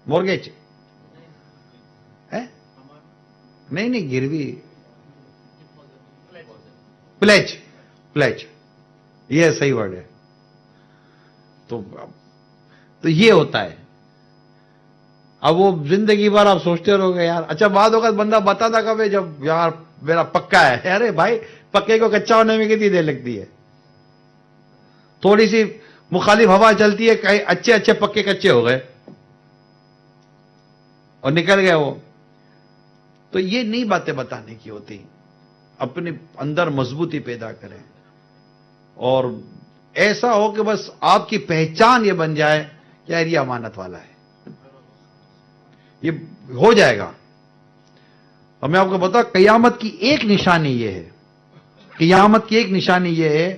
B: مورگیج؟ نہیں گروی، پلیج، یہ صحیح ورڈ ہے. تو یہ ہوتا ہے. اب وہ زندگی بھر آپ سوچتے رہو گے یار. اچھا بعد وقت بندہ بتاتا کب ہے؟ جب یار میرا پکا ہے. ارے بھائی پکے کو کچا ہونے میں کتنی دیر لگتی ہے؟ تھوڑی سی مخالف ہوا چلتی ہے، کئی اچھے پکے کچے ہو گئے اور نکل گئے وہ. تو یہ نئی باتیں بتانے کی ہوتی. اپنے اندر مضبوطی پیدا کریں اور ایسا ہو کہ بس آپ کی پہچان یہ بن جائے کہ یار یہ امانت والا ہے. یہ ہو جائے گا. اور میں آپ کو بتاؤں قیامت کی ایک نشانی یہ ہے، قیامت کی ایک نشانی یہ ہے،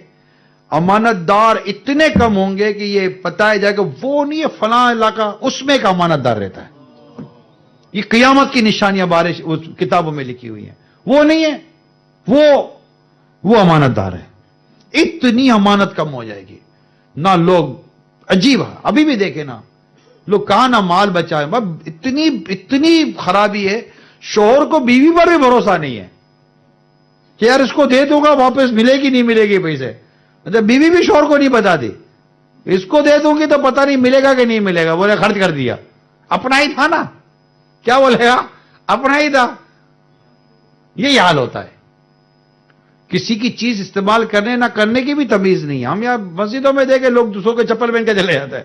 B: امانت دار اتنے کم ہوں گے کہ یہ بتایا جائے کہ وہ نہیں ہے فلاں علاقہ اس میں ایک امانت دار رہتا ہے. یہ قیامت کی نشانیاں بارش کتابوں میں لکھی ہوئی ہیں. وہ نہیں ہے، وہ امانت دار ہے. اتنی امانت کم ہو جائے گی. نہ لوگ عجیب ہے، ابھی بھی دیکھیں نا لوگ کہاں نہ مال بچائے. اتنی خرابی ہے، شوہر کو بیوی پر بھی بھروسہ نہیں ہے کہ یار اس کو دے دوں گا واپس ملے گی نہیں ملے گی پیسے. مطلب بیوی بھی شوہر کو نہیں بتاتی اس کو دے دوں گی تو پتہ نہیں ملے گا کہ نہیں ملے گا. بولے خرچ کر دیا. اپنا ہی تھا نا، کیا بولے گا؟ اپنا ہی تھا. یہی حال ہوتا ہے. کسی کی چیز استعمال کرنے نہ کرنے کی بھی تمیز نہیں. ہم یہاں مسجدوں میں دیکھیں لوگ دوسروں کے چپل پہن کے چلے جاتے ہیں.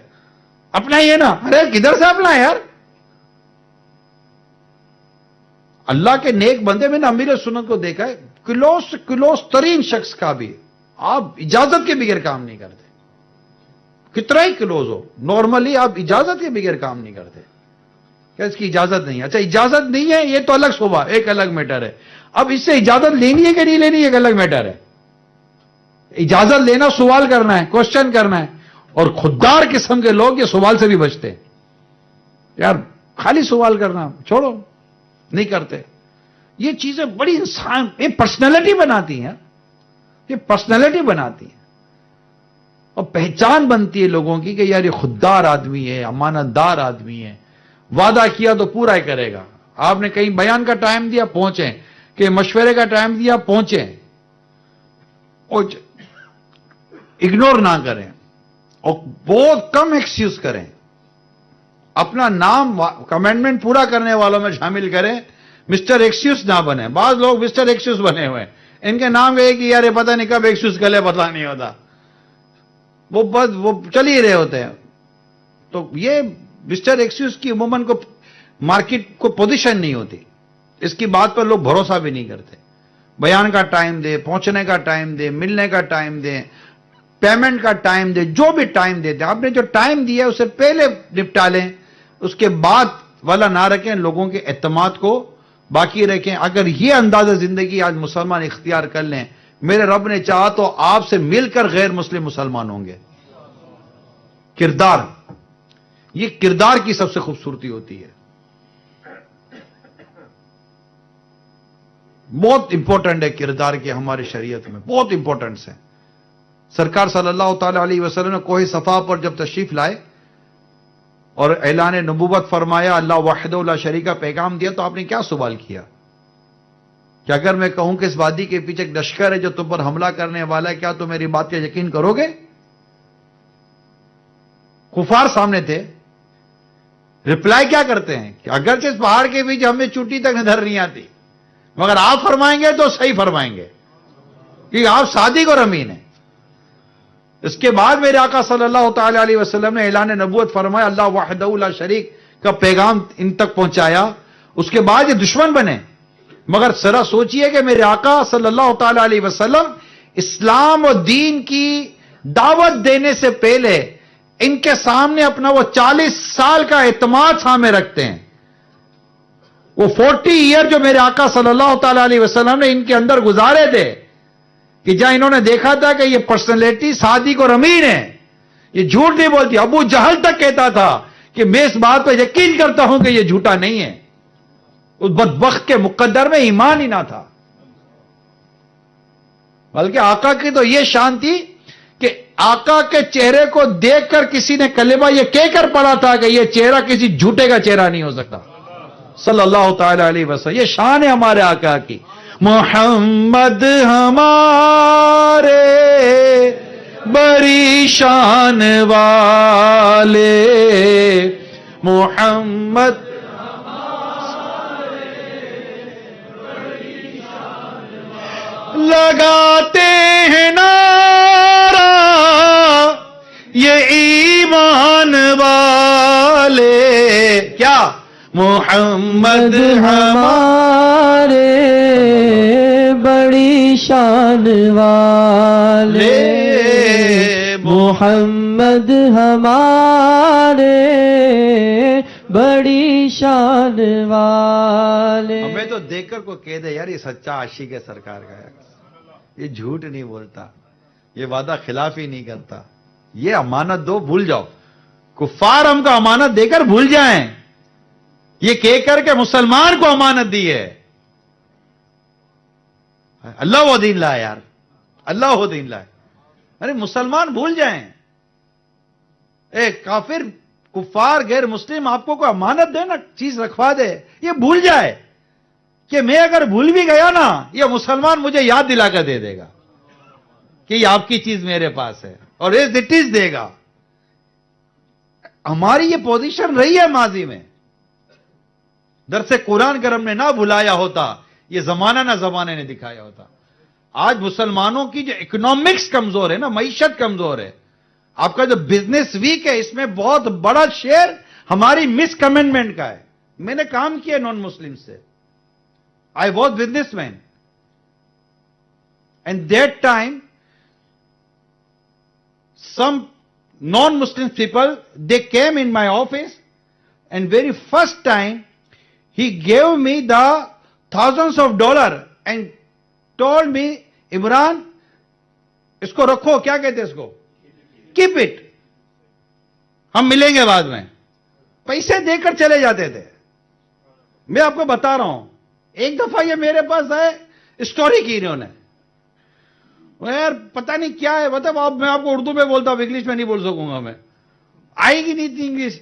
B: اپنا ہی ہے نا. ارے کدھر سے اپنا ہے یار؟ اللہ کے نیک بندے میں نے امیر سنت کو دیکھا ہے، کلوز ترین شخص کا بھی آپ اجازت کے بغیر کام نہیں کرتے. کتنا ہی کلوز ہو، نارملی آپ اجازت کے بغیر کام نہیں کرتے. کیا اس کی اجازت نہیں ہے؟ اچھا اجازت نہیں ہے یہ تو الگ صوبہ، ایک الگ میٹر ہے. اب اس سے اجازت لینی ہے کہ نہیں لینی ہے ایک الگ میٹر ہے. اجازت لینا سوال کرنا ہے، کوشچن کرنا ہے. اور خوددار قسم کے لوگ یہ سوال سے بھی بچتے ہیں. یار خالی سوال کرنا چھوڑو، نہیں کرتے. یہ چیزیں بڑی انسان یہ پرسنالٹی بناتی ہیں. یہ پرسنالٹی بناتی ہیں اور پہچان بنتی ہے لوگوں کی کہ یار یہ خوددار آدمی ہے، امانت دار آدمی ہے. وعدہ کیا تو پورا ہی کرے گا. آپ نے کہیں بیان کا ٹائم دیا پہنچیں، کہ مشورے کا ٹائم دیا پہنچیں. اور اگنور نہ کریں اور بہت کم ایکسکیوز کریں. اپنا نام کمنٹمنٹ پورا کرنے والوں میں شامل کریں. مسٹر ایکسکیوز نہ بنے. بعض لوگ مسٹر ایکسکیوز بنے ہوئے ہیں. ان کے نام گئے کہ یار یہ پتہ نہیں کب ایکسکیوز کرے پتہ نہیں ہوتا. وہ چل ہی رہے ہوتے ہیں. تو یہ مسٹر ایکسکیوز کی عموماً کو مارکیٹ کو پوزیشن نہیں ہوتی. اس کی بات پر لوگ بھروسہ بھی نہیں کرتے. بیان کا ٹائم دے، پہنچنے کا ٹائم دے، ملنے کا ٹائم دے، پیمنٹ کا ٹائم دے، جو بھی ٹائم دیتے آپ نے جو ٹائم دیا ہے اسے پہلے نپٹا لیں. اس کے بعد والا نہ رکھیں. لوگوں کے اعتماد کو باقی رکھیں. اگر یہ انداز زندگی آج مسلمان اختیار کر لیں، میرے رب نے چاہا تو آپ سے مل کر غیر مسلم مسلمان ہوں گے. کردار، یہ کردار کی سب سے خوبصورتی ہوتی ہے. بہت امپورٹنٹ ہے کردار کی ہماری شریعت میں، بہت امپورٹنٹ ہے. سرکار صلی اللہ تعالی علیہ وسلم نے کوہ صفا پر جب تشریف لائے اور اعلان نبوت فرمایا، اللہ وحدہ لا شریک کا پیغام دیا، تو آپ نے کیا سوال کیا کہ اگر میں کہوں کہ اس وادی کے پیچھے ایک لشکر ہے جو تم پر حملہ کرنے والا ہے، کیا تم میری بات کا یقین کرو گے؟ کفار سامنے تھے. رپلائی کیا کرتے ہیں کہ اگرچہ اس پہاڑ کے بیچ ہمیں چوٹی تک نظر نہیں آتی، مگر آپ فرمائیں گے تو صحیح فرمائیں گے کہ آپ صادق اور امین ہیں. اس کے بعد میرے آقا صلی اللہ تعالی علیہ وسلم نے اعلان نبوت فرمایا، اللہ وحدہ لا شریک کا پیغام ان تک پہنچایا. اس کے بعد یہ دشمن بنے. مگر ذرا سوچئے کہ میرے آقا صلی اللہ تعالی علیہ وسلم اسلام اور دین کی دعوت دینے سے پہلے ان کے سامنے اپنا وہ 40 سال کا اعتماد سامنے رکھتے ہیں. وہ 40 ایئر جو میرے آقا صلی اللہ تعالی علیہ وسلم نے ان کے اندر گزارے تھے، کہ جہاں انہوں نے دیکھا تھا کہ یہ پرسنالٹی صادق اور امین ہے، یہ جھوٹ نہیں بولتی. ابو جہل تک کہتا تھا کہ میں اس بات پہ یقین کرتا ہوں کہ یہ جھوٹا نہیں ہے. اس بدبخت کے مقدر میں ایمان ہی نہ تھا. بلکہ آقا کی تو یہ شان تھی کہ آقا کے چہرے کو دیکھ کر کسی نے کلمہ یہ کہہ کر پڑھا تھا کہ یہ چہرہ کسی جھوٹے کا چہرہ نہیں ہو سکتا. صلی اللہ تعالی علیہ وسلم. یہ شان ہے ہمارے آقا کی. محمد ہمارے بڑی شان والے، محمد لگاتے ہیں نعرہ یہ ایمان والے. کیا؟ محمد
C: ہمارے بڑی شان والے، محمد ہمارے بڑی شان والے.
B: ہمیں تو دیکھ کر کو کہہ دے یار یہ سچا عاشق ہے سرکار کا ہے، یہ جھوٹ نہیں بولتا، یہ وعدہ خلافی نہیں کرتا، یہ امانت دو بھول جاؤ. کفار ہم کو امانت دے کر بھول جائیں، یہ کہہ کر کے مسلمان کو امانت دی ہے. اللہ وہ دین لائے یار، اللہ وہ دین لائے. ارے مسلمان بھول جائیں، اے کافر کفار غیر مسلم آپ کو کوئی امانت دے نا، چیز رکھوا دے، یہ بھول جائے کہ میں اگر بھول بھی گیا نا یہ مسلمان مجھے یاد دلا کر دے دے گا کہ یہ آپ کی چیز میرے پاس ہے، اور ایز اٹ از دے گا. ہماری یہ پوزیشن رہی ہے ماضی میں. درس قرآن اگر ہم نے نہ بھلایا ہوتا یہ زمانہ نہ زمانے نے دکھایا ہوتا. آج مسلمانوں کی جو اکنامکس کمزور ہے نا، معیشت کمزور ہے، آپ کا جو بزنس ویک ہے، اس میں بہت بڑا شیئر ہماری مس کمنٹمنٹ کا ہے. میں نے کام کیا نان مسلم سے، I was business man, and that time some naan Muslim people they came in my office and very first time he gave me the thousands of dollars and told me Imran اس کو رکھو، کیا کہتے ہیں اس کو، keep it، ہم ملیں گے بعد میں. پیسے دے کر چلے جاتے تھے. میں آپ کو بتا رہا ہوں، ایک دفعہ یہ میرے پاس آئے، اسٹوری کی انہوں نے، یار پتہ نہیں کیا ہے، مطلب میں آپ کو اردو میں بولتا ہوں، انگلش میں نہیں بول سکوں گا، میں آئے گی نہیں تھی انگلش.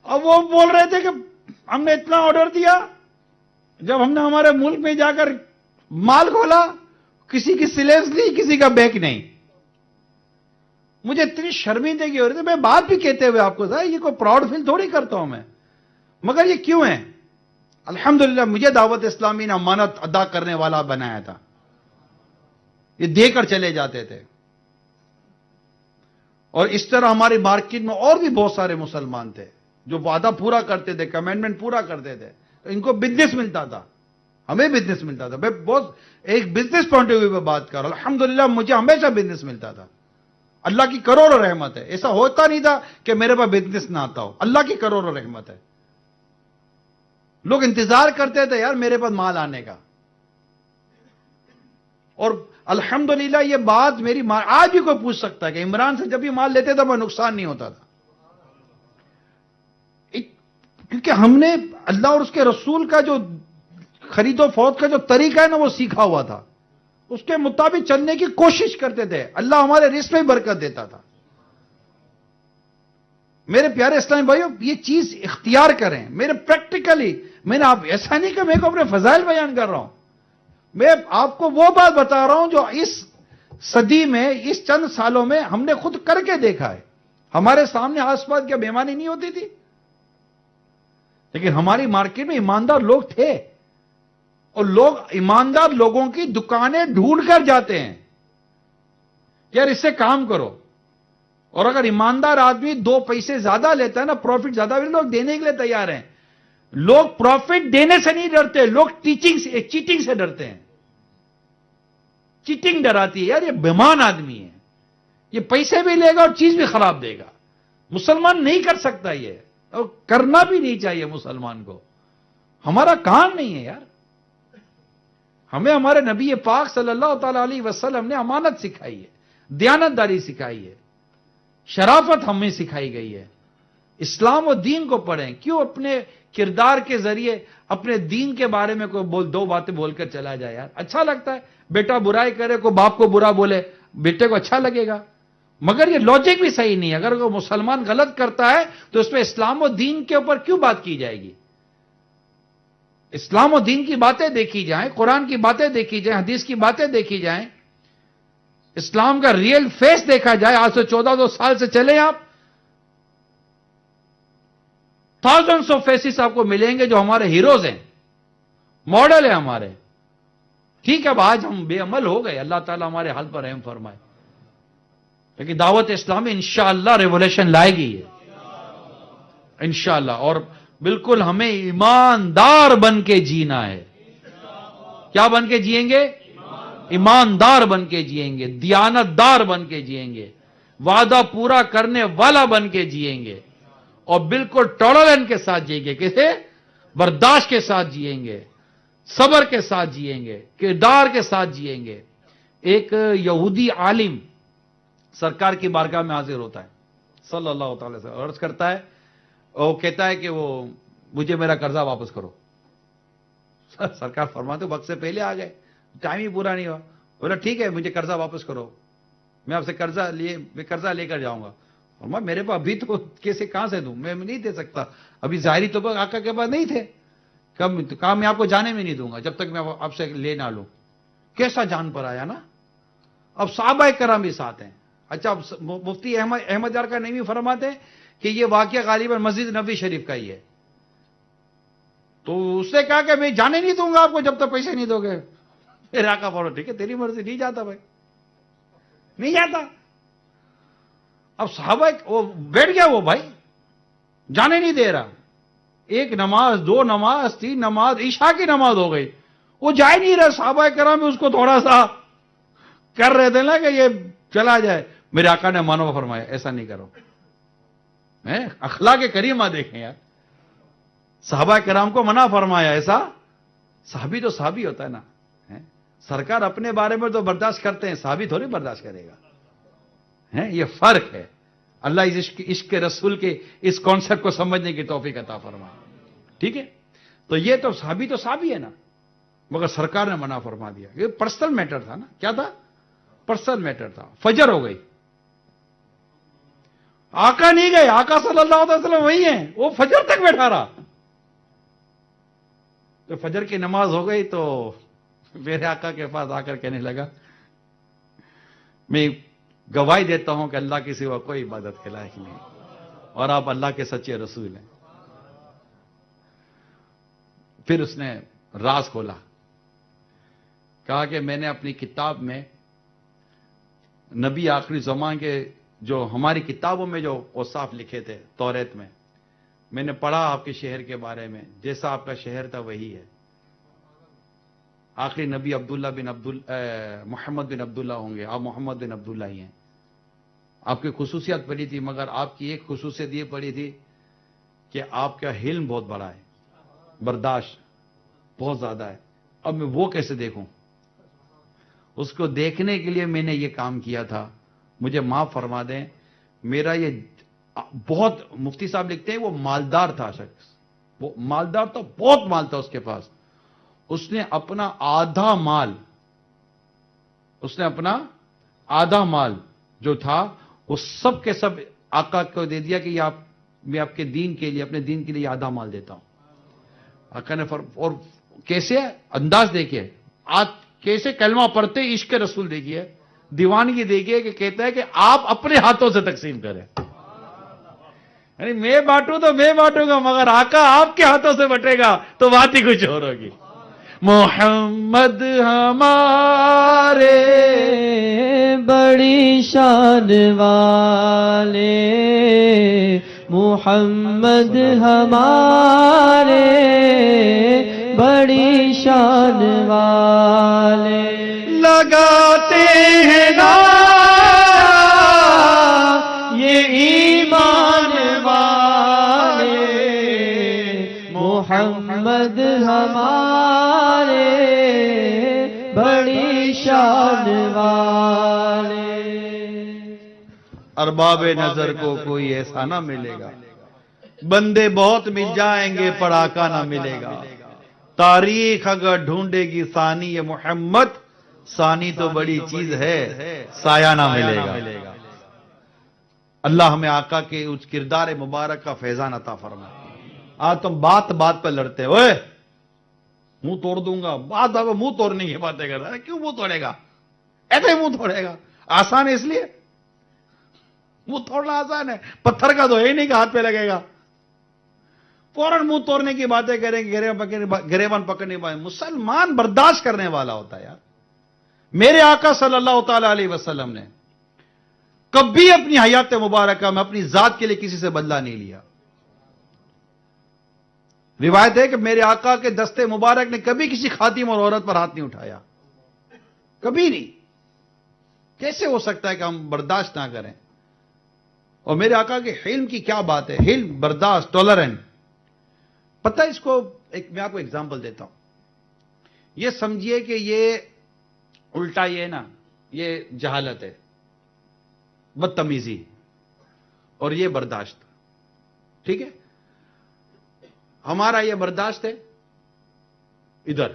B: اب وہ بول رہے تھے کہ ہم نے اتنا آرڈر دیا، جب ہم نے ہمارے ملک میں جا کر مال کھولا کسی کی سلیبس نہیں، کسی کا بیک نہیں. مجھے اتنی شرمندگی ہو رہی تھی. میں بات بھی کہتے ہوئے آپ کو تھا یہ کوئی پراؤڈ فیل تھوڑی کرتا ہوں میں، مگر یہ کیوں ہے؟ الحمدللہ مجھے دعوت اسلامی نے امانت ادا کرنے والا بنایا تھا. یہ دے کر چلے جاتے تھے. اور اس طرح ہماری مارکیٹ میں اور بھی بہت سارے مسلمان تھے جو وعدہ پورا کرتے تھے، کمٹمنٹ پورا کرتے تھے، تو ان کو بزنس ملتا تھا، ہمیں بزنس ملتا تھا. میں بہت ایک بزنس پوائنٹ آف ویو پہ بات کر رہا ہوں. الحمدللہ مجھے ہمیشہ بزنس ملتا تھا. اللہ کی کروڑوں رحمت ہے. ایسا ہوتا نہیں تھا کہ میرے پاس بزنس نہ آتا ہو. اللہ کی کروڑوں رحمت ہے. لوگ انتظار کرتے تھے یار میرے پاس مال آنے کا. اور الحمدللہ یہ بات میری آج بھی کوئی پوچھ سکتا ہے کہ عمران سے جب بھی مال لیتے تھے وہ نقصان نہیں ہوتا تھا، کیونکہ ہم نے اللہ اور اس کے رسول کا جو خرید و فروخت کا جو طریقہ ہے نا وہ سیکھا ہوا تھا. اس کے مطابق چلنے کی کوشش کرتے تھے. اللہ ہمارے رزق میں برکت دیتا تھا. میرے پیارے اسلامی بھائیو یہ چیز اختیار کریں. میرے پریکٹیکلی میں نے آپ ایسا نہیں کہ میں کو اپنے فضائل بیان کر رہا ہوں، میں آپ کو وہ بات بتا رہا ہوں جو اس صدی میں اس چند سالوں میں ہم نے خود کر کے دیکھا ہے. ہمارے سامنے آس پاس کیا بیمانی نہیں ہوتی تھی، لیکن ہماری مارکیٹ میں ایماندار لوگ تھے، اور لوگ ایماندار لوگوں کی دکانیں ڈھونڈ کر جاتے ہیں یار اس سے کام کرو. اور اگر ایماندار آدمی 2 پیسے زیادہ لیتا ہے نا، پروفٹ زیادہ بھی لوگ دینے کے لیے تیار ہیں. لوگ پروفٹ دینے سے نہیں ڈرتے، لوگ چیٹنگ سے ڈرتے ہیں. چیٹنگ ڈراتی ہے یار، یہ بیمان آدمی ہے، یہ پیسے بھی لے گا اور چیز بھی خراب دے گا. مسلمان نہیں کر سکتا یہ، اور کرنا بھی نہیں چاہیے مسلمان کو. ہمارا کام نہیں ہے یار. ہمیں ہمارے نبی پاک صلی اللہ تعالی علیہ وسلم نے امانت سکھائی ہے، دیانتداری سکھائی ہے، شرافت ہمیں سکھائی گئی ہے. اسلام و دین کو پڑھیں. کیوں اپنے کردار کے ذریعے اپنے دین کے بارے میں کوئی دو باتیں بول کر چلا جائے یار؟ اچھا لگتا ہے بیٹا برائی کرے، کوئی باپ کو برا بولے، بیٹے کو اچھا لگے گا؟ مگر یہ لاجک بھی صحیح نہیں ہے. اگر کوئی مسلمان غلط کرتا ہے تو اس پہ اسلام و دین کے اوپر کیوں بات کی جائے گی؟ اسلام و دین کی باتیں دیکھی جائیں، قرآن کی باتیں دیکھی جائیں، حدیث کی باتیں دیکھی جائیں، اسلام کا ریئل فیس دیکھا جائے. آج سے 1400 سال سے چلے آپ، thousands آف فیسز آپ کو ملیں گے جو ہمارے ہیروز ہیں، ماڈل ہیں ہمارے. ٹھیک ہے اب آج ہم بے عمل ہو گئے، اللہ تعالیٰ ہمارے حال پر رحم فرمائے، لیکن دعوت اسلامی انشاءاللہ ریولیوشن لائے گی یہ انشاءاللہ. اور بالکل ہمیں ایماندار بن کے جینا ہے. کیا بن کے جئیں گے؟ ایماندار بن کے جئیں گے، دیانت دار بن کے جئیں گے، وعدہ پورا کرنے والا بن کے جئیں گے، اور بالکل ٹالرنٹ کے ساتھ جئیں گے. کیسے؟ برداشت کے ساتھ جئیں گے، صبر کے ساتھ جئیں گے، کردار کے ساتھ جئیں گے. ایک یہودی عالم سرکار کی بارگاہ میں حاضر ہوتا ہے صلی اللہ تعالی وسلم، عرض کرتا ہے، وہ کہتا ہے کہ وہ مجھے میرا قرضہ واپس کرو. سرکار فرماتے وقت سے پہلے آ گئے، ٹائم ہی پورا نہیں ہوا. بولا ٹھیک ہے مجھے قرضہ واپس کرو، میں آپ سے قرضہ لے کر جاؤں گا. فرمایا میرے پاس ابھی تو کیسے کہاں سے دوں، میں نہیں دے سکتا، ابھی ظاہری طور پر آقا کے پاس نہیں تھے. کہا میں آپ کو جانے میں نہیں دوں گا جب تک میں آپ سے لے نہ لوں. کیسا جان پر آیا نا. اب صحابہ کرام بھی ساتھ ہیں. اچھا مفتی احمد یار کا نعیمی فرماتے ہیں کہ یہ واقعہ غالباً مسجد نبوی شریف کا ہی ہے. تو اس نے کہا کہ میں جانے نہیں دوں گا آپ کو جب تک پیسے نہیں دو گے. پھر آقا فرمایا ٹھیک ہے تیری مرضی. نہیں جاتا بھائی، نہیں جاتا. اب صحابہ وہ بیٹھ گیا، وہ بھائی جانے نہیں دے رہا. ایک نماز، دو نماز، تین نماز، عشاء کی نماز ہو گئی، وہ جا نہیں رہا. صحابہ کرام اس کو تھوڑا سا کر رہے تھے نا کہ یہ چلا جائے. میرے آقا نے منع فرمایا ایسا نہیں کرو. اخلاق کریمہ دیکھیں یار، صحابہ کرام کو منع فرمایا ایسا. صحابی تو صحابی ہوتا ہے نا. سرکار اپنے بارے میں تو برداشت کرتے ہیں، صحابی تھوڑی برداشت کرے گا. یہ فرق ہے. اللہ اس عشق رسول کے اس کانسیپٹ کو سمجھنے کی توفیق عطا فرمائے. ٹھیک ہے، تو یہ تو صحابی ہے نا، مگر سرکار نے منع فرما دیا. یہ پرسنل میٹر تھا نا. کیا تھا؟ پرسنل میٹر تھا. فجر ہو گئی، آقا نہیں گئے، آقا صلی اللہ علیہ وسلم وہی ہیں، وہ فجر تک بیٹھا رہا. تو فجر کی نماز ہو گئی تو میرے آقا کے پاس آ کر کہنے لگا میں گواہی دیتا ہوں کہ اللہ کے سوا کوئی عبادت کے لائق نہیں، اور آپ اللہ کے سچے رسول ہیں. پھر اس نے راز کھولا، کہا کہ میں نے اپنی کتاب میں نبی آخری زمان کے جو ہماری کتابوں میں جو اوصاف لکھے تھے توریت میں نے پڑھا آپ کے شہر کے بارے میں، جیسا آپ کا شہر تھا وہی ہے. آخری نبی محمد بن عبداللہ ہوں گے، آپ محمد بن عبداللہ ہی ہیں. آپ کی خصوصیات پڑھی تھی، مگر آپ کی ایک خصوصیت یہ پڑھی تھی کہ آپ کا حلم بہت بڑا ہے، برداشت بہت زیادہ ہے. اب میں وہ کیسے دیکھوں؟ اس کو دیکھنے کے لیے میں نے یہ کام کیا تھا. مجھے معاف فرما دیں، میرا یہ بہت، مفتی صاحب لکھتے ہیں وہ مالدار تھا شخص، وہ مالدار تھا، بہت مال تھا اس کے پاس. اس نے اپنا آدھا مال جو تھا وہ سب کے سب آقا کو دے دیا کہ میں آپ کے دین کے لیے، اپنے دین کے لیے آدھا مال دیتا ہوں. آقا نے اور کیسے انداز دیکھیے، کیسے کلمہ پڑھتے عشق رسول دیکھیے، دیوانگی دیکھیے کہ کہتا ہے کہ آپ اپنے ہاتھوں سے تقسیم کریں. یعنی میں بانٹوں تو میں بانٹوں گا، مگر آقا آپ کے ہاتھوں سے بٹے گا تو بات ہی کچھ اور ہوگی. محمد ہمارے
C: بڑی شان والے، محمد ہمارے بڑی شان والے،
B: لگاتے ہیں نا
C: یہ ایمان والے، محمد ہمارے بڑی شان والے.
B: ارباب نظر کو کوئی ایسا نہ ملے گا بندے بہت مل جائیں گے پر آقا نہ ملے گا. تاریخ اگر ڈھونڈے گی ثانی یہ محمد، ثانی تو بڑی چیز ہے، سایہ نہ ملے گا. اللہ ہمیں آقا کے اس کردار مبارک کا فیضان عطا فرمائے. آج تم بات بات پہ لڑتے ہو، منہ توڑ دوں گا، بات منہ توڑنے کی باتیں کر رہا ہے. کیوں منہ توڑے گا؟ ایسے منہ توڑے گا؟ آسان ہے اس لیے منہ توڑنا آسان ہے. پتھر کا تو ہے ہی نہیں کہ ہاتھ پہ لگے گا. فوراً منہ توڑنے کی باتیں کریں گے، گریبان پکڑنے والے. مسلمان برداشت کرنے والا ہوتا ہے یار. میرے آقا صلی اللہ تعالی علیہ وسلم نے کبھی اپنی حیات مبارکہ میں اپنی ذات کے لیے کسی سے بدلہ نہیں لیا. روایت ہے کہ میرے آقا کے دستے مبارک نے کبھی کسی خاتم اور عورت پر ہاتھ نہیں اٹھایا، کبھی نہیں. کیسے ہو سکتا ہے کہ ہم برداشت نہ کریں؟ اور میرے آقا کے حلم کی کیا بات ہے، حلم، برداشت، ٹالرنٹ. پتہ اس کو میں آپ کو ایگزامپل دیتا ہوں. یہ سمجھیے کہ یہ الٹا یہ نا، یہ جہالت ہے، بدتمیزی، اور یہ برداشت. ٹھیک ہے؟ ہمارا یہ برداشت ہے ادھر،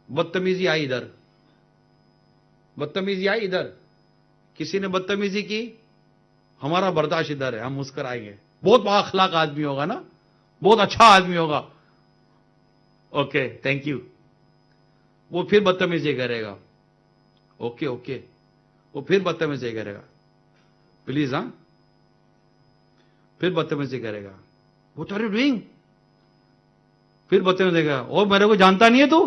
B: بدتمیزی آئی ادھر، بدتمیزی آئی ادھر. کسی نے بدتمیزی کی، ہمارا برداشت ادھر ہے، ہم مسکرائیں گے. بہت بااخلاق آدمی ہوگا نا، بہت اچھا آدمی ہوگا، اوکے تھینک یو. وہ پھر بدتمیزی کرے گا، اوکے اوکے. وہ پھر بدتمیزی کرے گا، پلیز ہاں. پھر بدتمیزی کرے گا، واٹ آر یو ڈوئنگ. پھر بدتمیزی کرے گا، اور میرے کو جانتا نہیں ہے تو.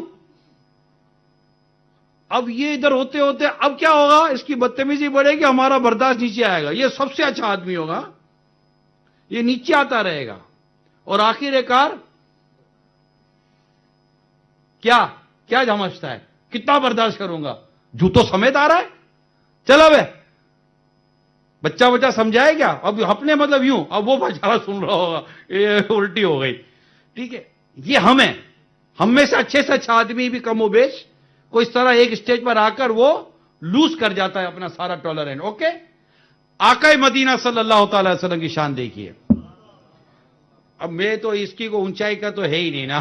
B: اب یہ ادھر ہوتے ہوتے اب کیا ہوگا؟ اس کی بدتمیزی بڑھے گی، ہمارا برداشت نیچے آئے گا. یہ سب سے اچھا آدمی ہوگا، یہ نیچے آتا رہے گا. اور آخر کار کیا سمجھتا ہے؟ کتنا برداشت کروں گا؟ جوتوں سمیت آ رہا ہے. چلو بے بچہ سمجھائے کیا؟ اب اپنے مطلب یوں، اب وہ بیچارہ سن رہا ہوگا، یہ الٹی ہو گئی. ٹھیک ہے، یہ ہم میں سے اچھا آدمی بھی کم و بیش کو اس طرح ایک اسٹیج پر آ کر وہ لوز کر جاتا ہے اپنا سارا ٹالرنٹ. اوکے، آقا مدینہ صلی اللہ تعالی وسلم کی شان دیکھیے. اب میں تو اس کی کو اونچائی کا تو ہے ہی نہیں نا.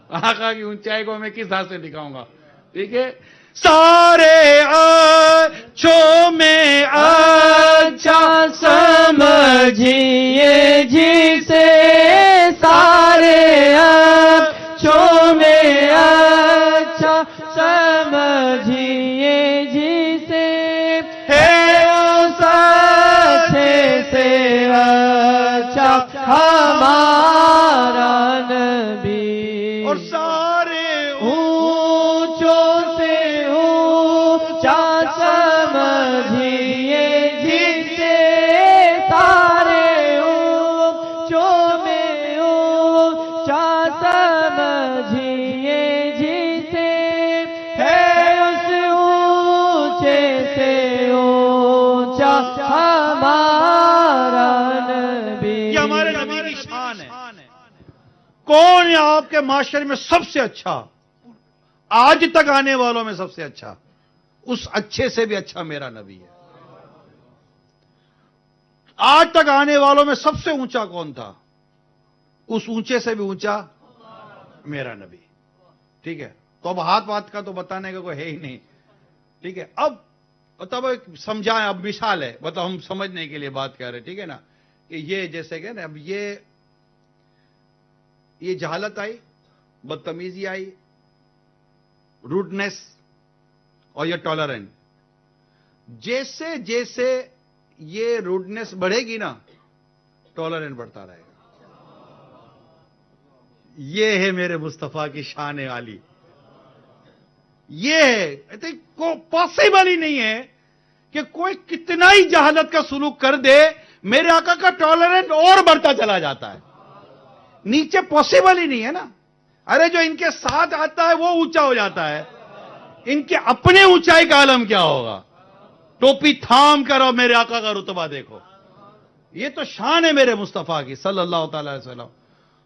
B: آقا کی اونچائی کو میں کس حد سے دکھاؤں گا؟ ٹھیک ہے، سارے اچھوں میں
C: اچھا سمجھیے جسے، سارے اچھوں میں اچھا سمجھیے جسے، ہے اس اچھے سے اچھا ہمارا نبی.
B: اور سارے
C: اونچوں سے اونچا سمجھیے جسے، سارے اونچوں میں اونچا سمجھیے جسے، ہے اس اونچے سے اونچا ہمارا نبی.
B: یہ ہمارے نبی کی شان ہے. کون ہے آپ کے معاشرے میں سب سے اچھا؟ آج تک آنے والوں میں سب سے اچھا، اس اچھے سے بھی اچھا میرا نبی ہے. آج تک آنے والوں میں سب سے اونچا کون تھا؟ اس اونچے سے بھی اونچا میرا نبی. ٹھیک ہے، تو اب ہاتھ کا تو بتانے کا کوئی ہے ہی نہیں. ٹھیک ہے، اب تب سمجھائیں. اب مثال ہے، مطلب ہم سمجھنے کے لیے بات کر رہے ہیں. ٹھیک ہے نا، کہ یہ جیسے کہ نا، اب یہ جہالت آئی، بدتمیزی آئی، روڈنس اور یہ ٹالرنٹ. جیسے جیسے یہ روڈنس بڑھے گی نا، ٹالرنٹ بڑھتا رہے گا. یہ ہے میرے مصطفیٰ کی شان عالی. یہ ہے، پاسبل ہی نہیں ہے کہ کوئی کتنا ہی جہالت کا سلوک کر دے، میرے آقا کا ٹالرنٹ اور بڑھتا چلا جاتا ہے. نیچے پاسبل ہی نہیں ہے نا. ارے جو ان کے ساتھ آتا ہے وہ اونچا ہو جاتا ہے، ان کے اپنے اونچائی کا عالم کیا ہوگا؟ ٹوپی تھام کر اور میرے آقا کا رتبہ دیکھو. یہ تو شان ہے میرے مصطفیٰ کی صلی اللہ تعالی علیہ وسلم.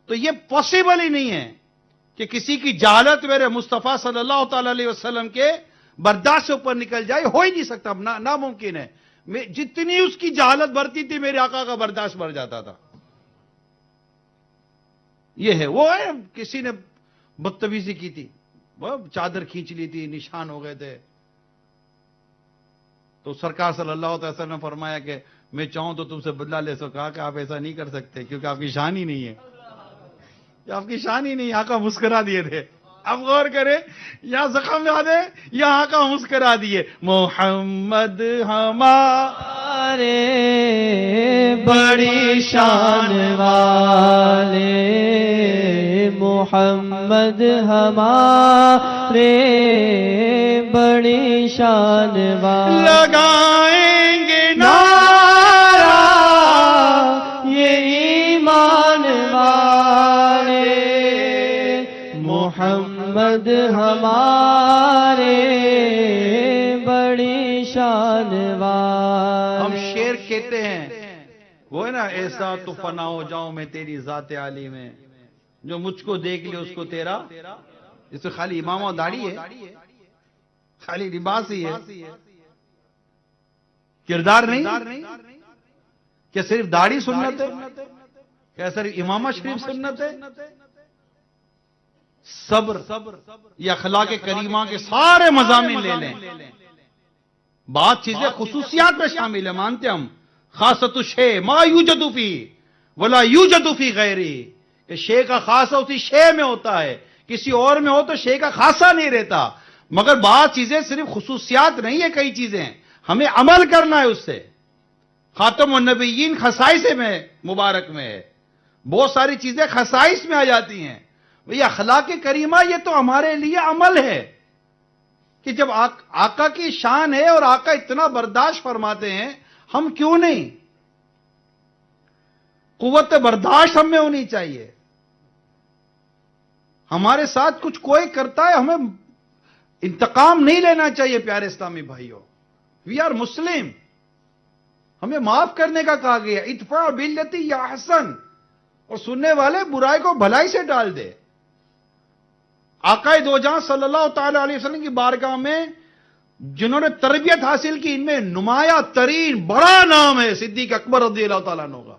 B: تو یہ پاسبل ہی نہیں ہے کہ کسی کی جہالت میرے مصطفیٰ صلی اللہ تعالی علیہ وسلم کے برداشت سے اوپر نکل جائے. ہو ہی نہیں سکتا، ناممکن ہے. جتنی اس کی جہالت بڑھتی تھی، میرے آقا کا برداشت بڑھ جاتا تھا. یہ ہے وہ ہے کسی نے بدتمیزی کی تھی، وہ چادر کھینچ لی تھی، نشان ہو گئے تھے، تو سرکار صلی اللہ علیہ وسلم نے فرمایا کہ میں چاہوں تو تم سے بدلہ لے سکوں، کہا کہ آپ ایسا نہیں کر سکتے کیونکہ آپ کی شان ہی نہیں ہے، آپ کی شان ہی نہیں. آقا مسکرا دیے تھے. اب غور کریں، یہاں زخم یاد ہے، یہاں آقا مسکرا دیے. محمد
C: ہمارے بڑی شان والے، محمد ہمارے بڑی شان والے،
B: لگائیں گے
C: نعرہ یہ ایمان والے، محمد ہمارے بڑی شان والے.
B: ہم شعر کہتے ہیں، وہ ہے نا، ایسا تو فنا ہو جاؤں میں تیری ذات عالی میں، جو مجھ کو دیکھ لے اس کو تیرا. اس سے خالی امام و داڑھی ہے، خالی لباس ہی ہے، کردار نہیں. کیا صرف داڑھی سنت ہے؟ کیا صرف امامہ شریف سنت ہے؟ صبر یہ اخلاق کریمہ کے سارے مضامین لے لیں. بات چیزیں خصوصیات میں شامل ہے، مانتے ہم. خاصۃ الشیء ما یوجد فی ولا یوجد فی غیرہ، کہ شے کا خاصہ اسی شے میں ہوتا ہے، کسی اور میں ہو تو شے کا خاصہ نہیں رہتا. مگر بعض چیزیں صرف خصوصیات نہیں ہے، کئی چیزیں ہمیں عمل کرنا ہے اس سے. خاتم النبیین خصائص میں مبارک میں ہے، بہت ساری چیزیں خصائص میں آ جاتی ہیں. یہ اخلاق کریمہ یہ تو ہمارے لیے عمل ہے کہ جب آقا کی شان ہے اور آقا اتنا برداشت فرماتے ہیں، ہم کیوں نہیں؟ قوت برداشت ہم میں ہونی چاہیے. ہمارے ساتھ کچھ کوئی کرتا ہے، ہمیں انتقام نہیں لینا چاہیے. پیارے اسلامی بھائیوں، وی آر مسلم، ہمیں معاف کرنے کا کہا گیا. ادفع باللتی یا احسن، اور سننے والے برائی کو بھلائی سے ڈال دے. آقا دو جہاں صلی اللہ تعالی علیہ وسلم کی بارگاہ میں جنہوں نے تربیت حاصل کی، ان میں نمایاں ترین بڑا نام ہے صدیق اکبر رضی اللہ تعالیٰ عنہ کا.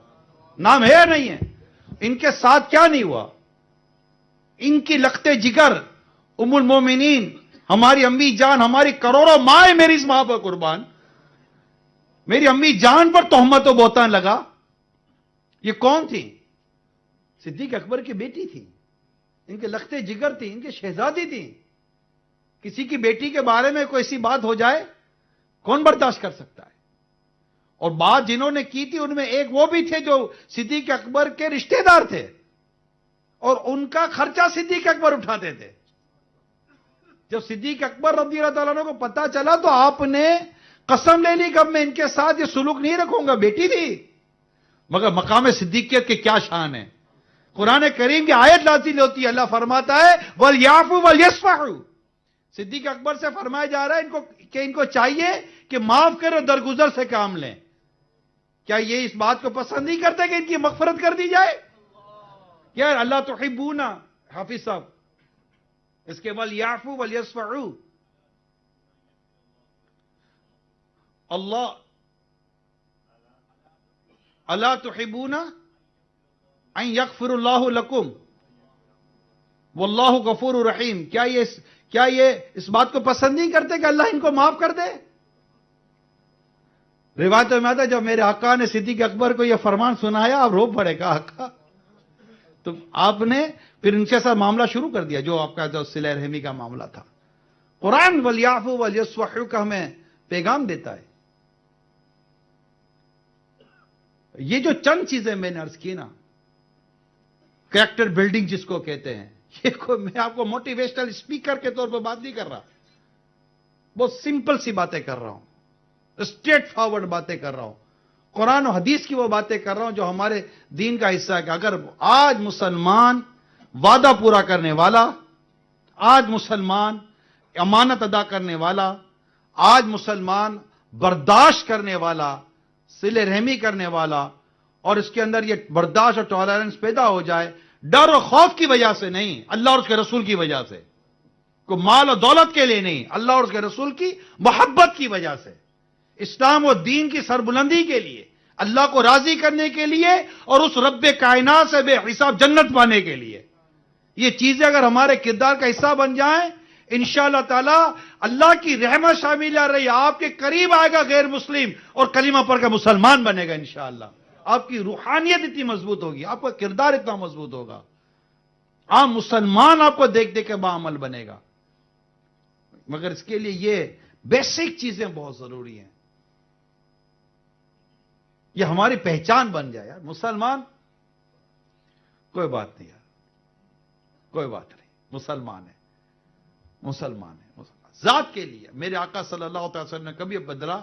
B: نام ہے نہیں ہے؟ ان کے ساتھ کیا نہیں ہوا؟ ان کی لخت جگر ام المومنین، ہماری امی جان، ہماری کروڑوں ماں، میری اس ماں پر قربان، میری امی جان پر تہمت و بہتان لگا. یہ کون تھی؟ صدیق اکبر کی بیٹی تھی، ان کے لخت جگر تھی، ان کی شہزادی تھی. کسی کی بیٹی کے بارے میں کوئی ایسی بات ہو جائے کون برداشت کر سکتا ہے؟ اور بات جنہوں نے کی تھی ان میں ایک وہ بھی تھے جو صدیق اکبر کے رشتہ دار تھے، اور ان کا خرچہ صدیق اکبر اٹھاتے تھے. جب صدیق اکبر رضی اللہ تعالیٰ عنہ کو پتا چلا تو آپ نے قسم لے لی کہ اب میں ان کے ساتھ یہ سلوک نہیں رکھوں گا. بیٹی تھی، مگر مقام صدیقیت کے کیا شان ہے. قرآن کریم کی آیت نازل ہوتی ہے، اللہ فرماتا ہے وَلْيَعْفُوا وَلْيَصْفَحُوا. صدیق اکبر سے فرمایا جا رہا ہے ان کو چاہیے کہ معاف کرو، درگزر سے کام لیں. کیا یہ اس بات کو پسند نہیں کرتے کہ ان کی مغفرت کر دی جائے؟ کیا اللہ تحبون، حافظ صاحب اس کے وَلْيَعْفُوا وَلْيَصْفَحُوا. اللہ اللہ تحبون ان یغفر اللہ لکم واللہ غفور رحیم. کیا یہ اس بات کو پسند نہیں کرتے کہ اللہ ان کو معاف کر دے؟ روایتوں میں آتا ہے جب میرے آقا نے صدیق اکبر کو یہ فرمان سنایا، آپ رو پڑے گا آقا. تو آپ نے پھر ان کے ساتھ معاملہ شروع کر دیا جو آپ کا جو صلہ رحمی کا معاملہ تھا. قرآن وَلْيَعْفُوا وَلْيَصْفَحُوا کا ہمیں پیغام دیتا ہے. یہ جو چند چیزیں میں نے عرض کی نا، کریکٹر بلڈنگ جس کو کہتے ہیں، یہ میں آپ کو موٹیویشنل اسپیکر کے طور پر بات نہیں کر رہا، بہت سمپل سی باتیں کر رہا ہوں، اسٹریٹ فارورڈ باتیں کر رہا ہوں. قرآن و حدیث کی وہ باتیں کر رہا ہوں جو ہمارے دین کا حصہ ہے کہ اگر آج مسلمان وعدہ پورا کرنے والا، آج مسلمان امانت ادا کرنے والا، آج مسلمان برداشت کرنے والا، صلہ رحمی کرنے والا، اور اس کے اندر یہ برداشت اور ٹالرنس پیدا ہو جائے، ڈر و خوف کی وجہ سے نہیں، اللہ اور اس کے رسول کی وجہ سے، کوئی مال اور دولت کے لیے نہیں، اللہ اور اس کے رسول کی محبت کی وجہ سے، اسلام و دین کی سربلندی کے لیے، اللہ کو راضی کرنے کے لیے اور اس رب کائنات سے بے حساب جنت پانے کے لیے. یہ چیزیں اگر ہمارے کردار کا حصہ بن جائیں انشاءاللہ تعالی اللہ کی رحمت شامل آ رہی ہے. آپ کے قریب آئے گا غیر مسلم اور کلمہ پڑھ کر مسلمان بنے گا انشاءاللہ. آپ کی روحانیت اتنی مضبوط ہوگی, آپ کا کردار اتنا مضبوط ہوگا, عام مسلمان آپ کو دیکھ دیکھ کے باعمل بنے گا. مگر اس کے لیے یہ بیسک چیزیں بہت ضروری ہیں. یہ ہماری پہچان بن جائے یار. مسلمان کوئی بات نہیں یار, کوئی بات نہیں, مسلمان ہے, مسلمان ہے. ذات کے لیے میرے آقا صلی اللہ علیہ وسلم نے کبھی بدلہ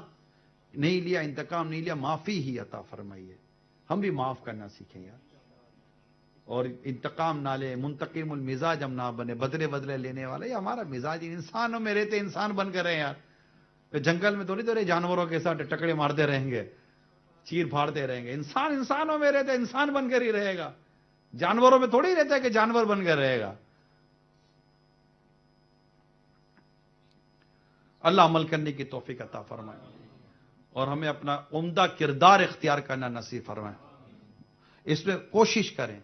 B: نہیں لیا, انتقام نہیں لیا, معافی ہی عطا فرمائی ہے. ہم بھی معاف کرنا سیکھیں یار, اور انتقام نہ لے, منتقم المزاج ہم نہ بنے, بدلے بدلے لینے والے. یہ ہمارا مزاج, انسانوں میں رہتے انسان بن کر رہے یار. جنگل میں تھوڑی تھوڑی جانوروں کے ساتھ ٹکڑے مارتے رہیں گے, چیر پھاڑتے رہیں گے. انسان انسانوں میں رہتے انسان بن کر ہی رہے گا. جانوروں میں تھوڑی رہتا ہے کہ جانور بن کر رہے گا. اللہ عمل کرنے کی توفیق عطا فرمائے اور ہمیں اپنا عمدہ کردار اختیار کرنا نصیب فرمائے. اس میں کوشش کریں.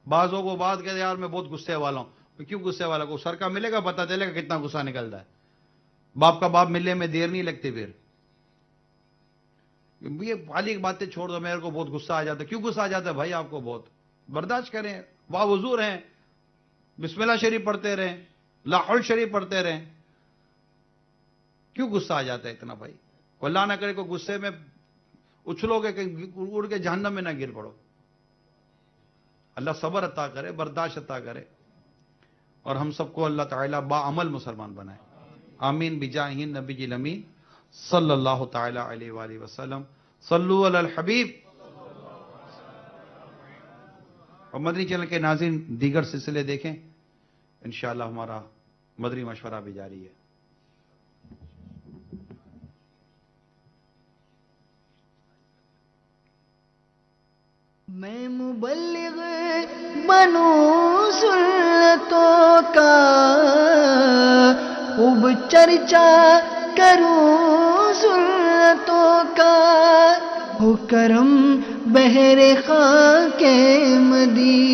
B: بعضوں کو بات کہتے یار میں بہت غصے والا ہوں. کیوں غصے والا کو سر کا ملے گا پتہ چلے گا کتنا غصہ نکلتا ہے. باپ کا باپ ملنے میں دیر نہیں لگتی. پھر یہ خالی باتیں چھوڑ دو, میرے کو بہت غصہ آ جاتا ہے. کیوں غصہ آ جاتا ہے بھائی آپ کو؟ بہت برداشت کریں, باوضو رہیں, بسم اللہ شریف پڑھتے رہیں, لا حول شریف پڑھتے رہیں. کیوں غصہ آ جاتا ہے اتنا بھائی؟ اللہ نہ کرے کو غصے میں اچھلو گے کہ اڑ کے جہنم میں نہ گر پڑو. اللہ صبر عطا کرے, برداشت عطا کرے, اور ہم سب کو اللہ تعالیٰ با عمل مسلمان بنائے. آمین بجاہ نبی الامین صلی اللہ تعالیٰ علیہ وآلہ وسلم. صلو علی الحبیب. اور مدنی چینل کے ناظرین دیگر سلسلے دیکھیں, انشاءاللہ ہمارا مدنی مشورہ بھی جاری ہے.
C: میں مبلغ بنوں سنتوں کا, خوب چرچا کروں سنتوں کا, ہو کرم بہر خاک مدینہ